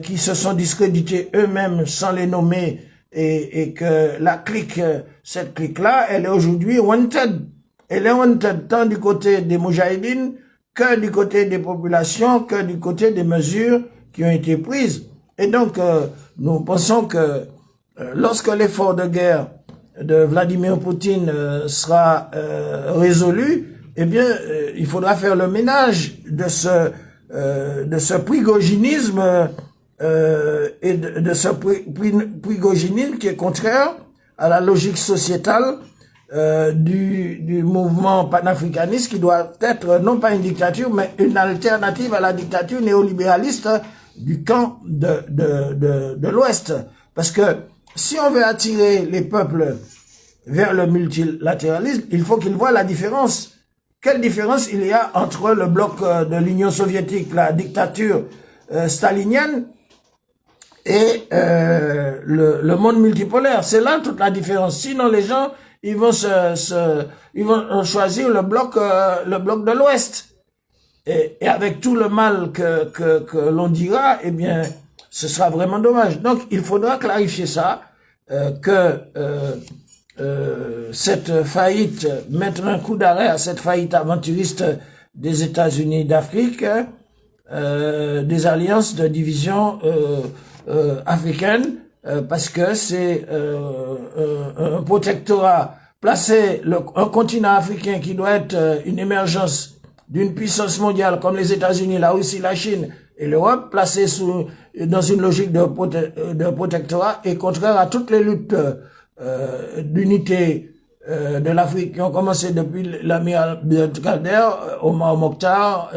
qui se sont discrédités eux-mêmes sans les nommer, et que la clique, cette clique-là, elle est aujourd'hui wanted. Elle est wanted tant du côté des Moudjahidines que du côté des populations, que du côté des mesures qui ont été prises. Et donc, nous pensons que lorsque l'effort de guerre de Vladimir Poutine sera résolu, eh bien, il faudra faire le ménage de ce prigoginisme et de ce prigoginisme qui est contraire à la logique sociétale du mouvement panafricaniste, qui doit être non pas une dictature, mais une alternative à la dictature néolibéraliste du camp de l'Ouest. Parce que si on veut attirer les peuples vers le multilatéralisme, il faut qu'ils voient la différence. Quelle différence il y a entre le bloc de l'Union soviétique, la dictature stalinienne, et le monde multipolaire? C'est là toute la différence. Sinon, les gens, ils vont choisir le bloc de l'Ouest. Et avec tout le mal que l'on dira, eh bien, ce sera vraiment dommage. Donc, il faudra clarifier ça, cette faillite, mettre un coup d'arrêt à cette faillite aventuriste des États-Unis d'Afrique, des alliances de division africaine, parce que c'est un protectorat, placer un continent africain qui doit être une émergence d'une puissance mondiale comme les États-Unis, la Russie, la Chine et l'Europe, placé dans une logique de protectorat, est contraire à toutes les luttes d'unité de l'Afrique qui ont commencé depuis l'amiral Abdelkader, Omar Mokhtar,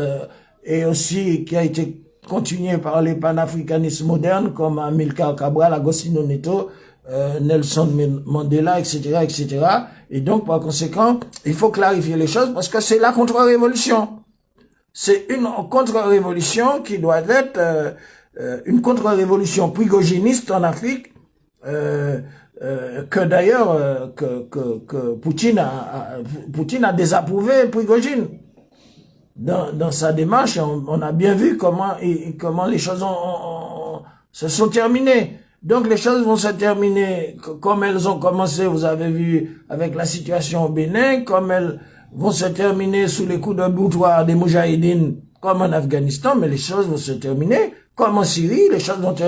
et aussi qui a été continué par les panafricanistes modernes comme Amilcar Cabral, Agostinho Neto, Nelson Mandela, etc., etc. Et donc, par conséquent, il faut clarifier les choses parce que c'est la contre-révolution. C'est une contre-révolution qui doit être une contre-révolution prigogéniste en Afrique, que d'ailleurs que Poutine a désapprouvé Prigogine. Dans sa démarche, on a bien vu comment les choses se sont terminées. Donc les choses vont se terminer comme elles ont commencé, vous avez vu, avec la situation au Bénin, comme elles vont se terminer sous les coups de boutoir des Moudjahidines, comme en Afghanistan, mais les choses vont se terminer, comme en Syrie, les choses vont se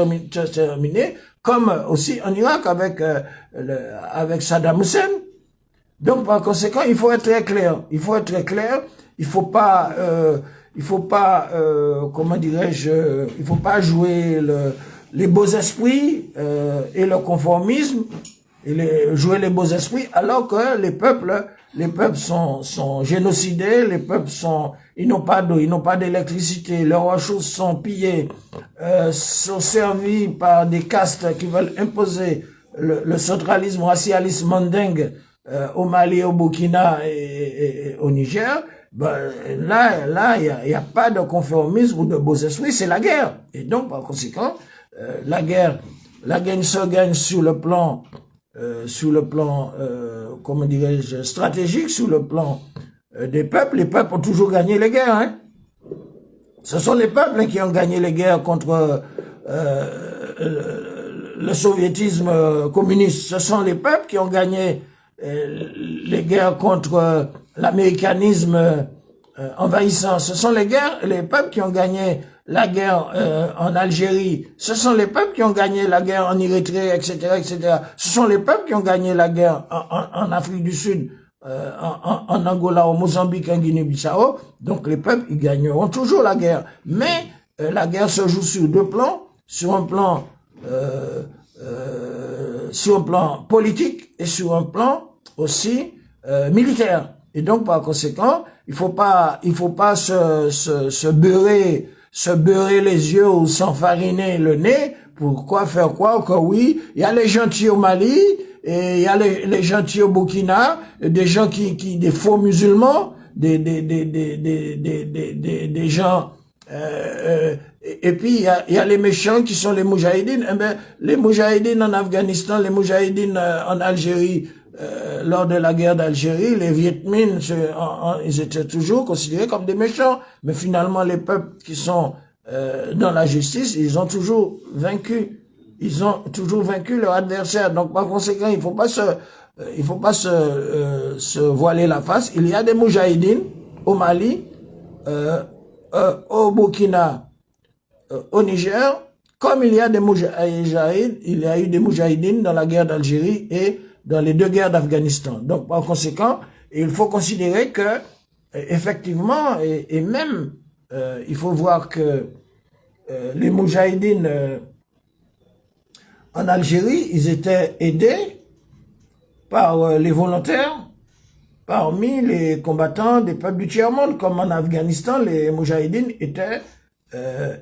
terminer, comme aussi en Irak avec Saddam Hussein. Donc par conséquent, il faut être très clair. Il faut être très clair. Il faut pas, comment dirais-je, il faut pas jouer les beaux esprits et le conformisme, et jouer les beaux esprits, alors que les peuples sont génocidés, les peuples ils n'ont pas d'eau, ils n'ont pas d'électricité, leurs ressources sont pillées, sont servis par des castes qui veulent imposer le centralisme racialiste mandingue au Mali, au Burkina et au Niger. Ben, là, il y a pas de conformisme ou de beaux esprits, c'est la guerre. Et donc, par conséquent, la guerre se gagne sur le plan, comment dirais-je, stratégique, sur le plan des peuples. Les peuples ont toujours gagné les guerres, hein. Ce sont les peuples qui ont gagné les guerres contre le soviétisme communiste. Ce sont les peuples qui ont gagné les guerres contre l'américanisme envahissant. Ce sont les peuples qui ont gagné la guerre en Algérie, ce sont les peuples qui ont gagné la guerre en Érythrée, etc., etc. Ce sont les peuples qui ont gagné la guerre en Afrique du Sud, en Angola, au Mozambique, en Guinée-Bissau. Donc les peuples, ils gagneront toujours la guerre. Mais la guerre se joue sur deux plans, sur un plan politique et sur un plan aussi militaire. Et donc par conséquent, il faut pas se beurrer les yeux ou s'enfariner le nez. Pourquoi faire croire que oui, il y a les gentils au Mali et il y a les gentils au Burkina, des gens des faux musulmans, des gens et puis il y a les méchants qui sont les moudjahidines. Eh ben, les moudjahidines en Afghanistan, les moudjahidines en Algérie, lors de la guerre d'Algérie, les Viet Minh, ils étaient toujours considérés comme des méchants. Mais finalement, les peuples qui sont dans la justice, ils ont toujours vaincu. Ils ont toujours vaincu leur adversaire. Donc, par conséquent, il faut pas se voiler la face. Il y a des moudjahidines au Mali, au Burkina, au Niger, comme il y a des moudjahidines, il y a eu des moudjahidines dans la guerre d'Algérie et dans les deux guerres d'Afghanistan. Donc, par conséquent, il faut considérer que, effectivement, et même, il faut voir que les moudjahidines en Algérie, ils étaient aidés par les volontaires, parmi les combattants des peuples du tiers-monde, comme en Afghanistan, les moudjahidines étaient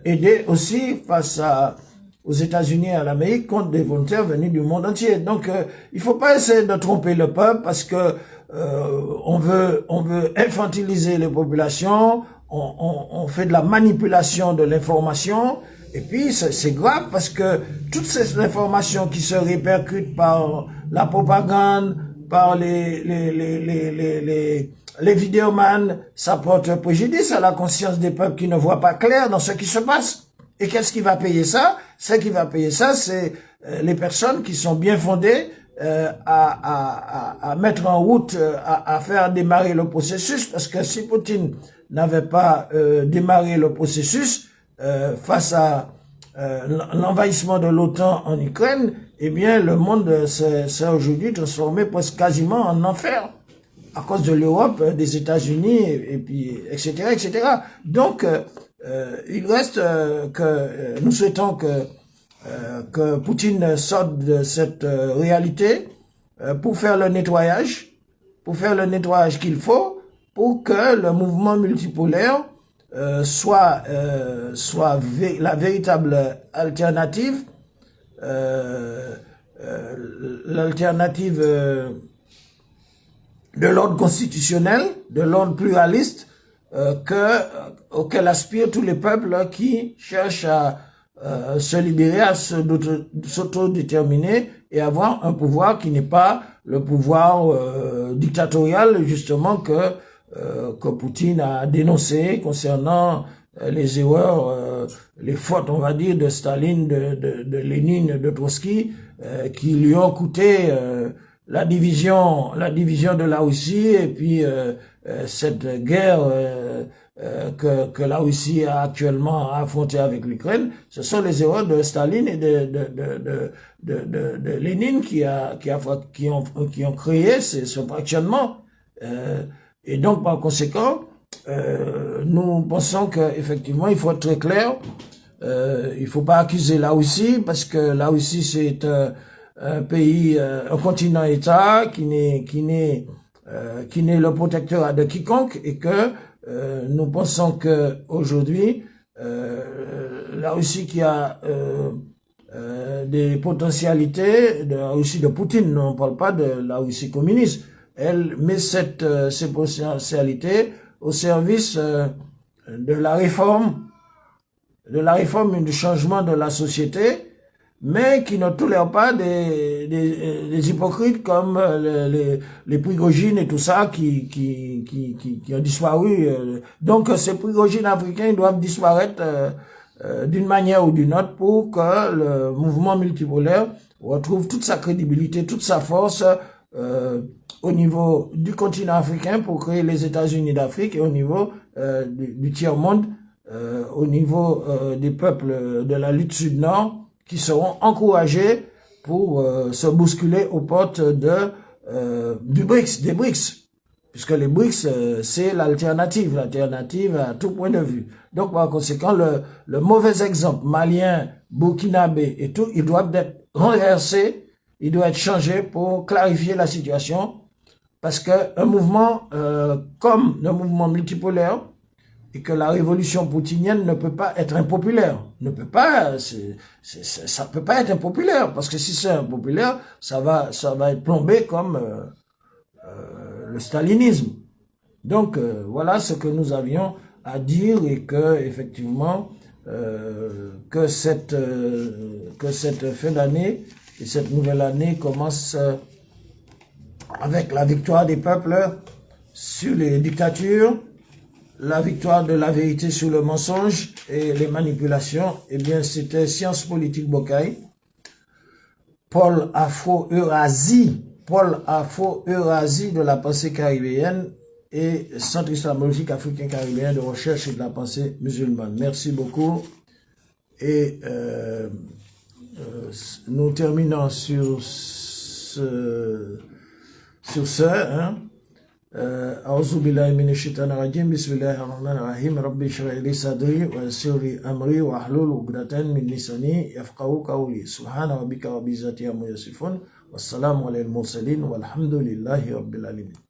aidés aussi face aux États-Unis et à l'Amérique contre des volontaires venus du monde entier. Donc, il faut pas essayer de tromper le peuple parce que on veut infantiliser les populations, on fait de la manipulation de l'information. Et puis, c'est grave parce que toutes ces informations qui se répercutent par la propagande, par les vidéomans, ça porte préjudice à la conscience des peuples qui ne voient pas clair dans ce qui se passe. Et qu'est-ce qui va payer ça? Ce qui va payer ça, c'est les personnes qui sont bien fondées à mettre en route, à faire démarrer le processus, parce que si Poutine n'avait pas démarré le processus face à l'envahissement de l'OTAN en Ukraine, eh bien le monde s'est aujourd'hui transformé presque quasiment en enfer à cause de l'Europe, des États-Unis, et puis etc., etc. Donc il reste que nous souhaitons que Poutine sorte de cette réalité pour faire le nettoyage qu'il faut pour que le mouvement multipolaire soit la véritable alternative, l'alternative de l'ordre constitutionnel, de l'ordre pluraliste, auquel aspirent tous les peuples qui cherchent à se libérer, à s'autodéterminer et avoir un pouvoir qui n'est pas le pouvoir dictatorial, justement, que Poutine a dénoncé concernant les erreurs, les fautes, on va dire, de Staline, de Lénine, de Trotsky, qui lui ont coûté la division de la Russie et puis cette guerre que la Russie a actuellement affrontée avec l'Ukraine. Ce sont les erreurs de Staline et de Lénine qui ont créé ce fractionnement. Et donc, par conséquent, nous pensons qu'effectivement, il faut être très clair. Il faut pas accuser la Russie parce que la Russie, c'est un pays, un continent-État qui n'est le protecteur de quiconque et que nous pensons que aujourd'hui la Russie qui a des potentialités, de la Russie de Poutine, on ne parle pas de la Russie communiste, elle met ces potentialités au service de la réforme et du changement de la société, mais qui ne tolère pas des hypocrites comme les Prigogine et tout ça qui ont disparu. Donc ces Prigogine africains doivent disparaître d'une manière ou d'une autre pour que le mouvement multipolaire retrouve toute sa crédibilité, toute sa force au niveau du continent africain pour créer les États-Unis d'Afrique et au niveau du tiers-monde au niveau des peuples de la lutte sud-nord qui seront encouragés pour se bousculer aux portes des BRICS. Puisque les BRICS, c'est l'alternative à tout point de vue. Donc, par conséquent, le mauvais exemple malien, burkinabé et tout, ils doivent être renversés, il doit être changé pour clarifier la situation. Parce qu'un mouvement comme le mouvement multipolaire, et que la révolution poutinienne ne peut pas être impopulaire. Ça peut pas être impopulaire, parce que si c'est impopulaire, ça va être plombé comme le stalinisme. Donc voilà ce que nous avions à dire, et que effectivement que cette fin d'année et cette nouvelle année commence avec la victoire des peuples sur les dictatures, la victoire de la vérité sur le mensonge et les manipulations. Eh bien, c'était Sciences Politiques Bocaille, Paul Afro-Eurasie de la pensée caribéenne et Centre islamologique africain-caribéen de recherche et de la pensée musulmane. Merci beaucoup. Et nous terminons sur ce, hein. أعوذ بالله من الشيطان الرجيم بسم الله الرحمن الرحيم ربي اشرح لي صدري ويسر لي أمري واحلل عقدة من لساني يفقهوا قولي سبحان ربك رب العزة عما يصفون والسلام على المرسلين والحمد لله رب العالمين.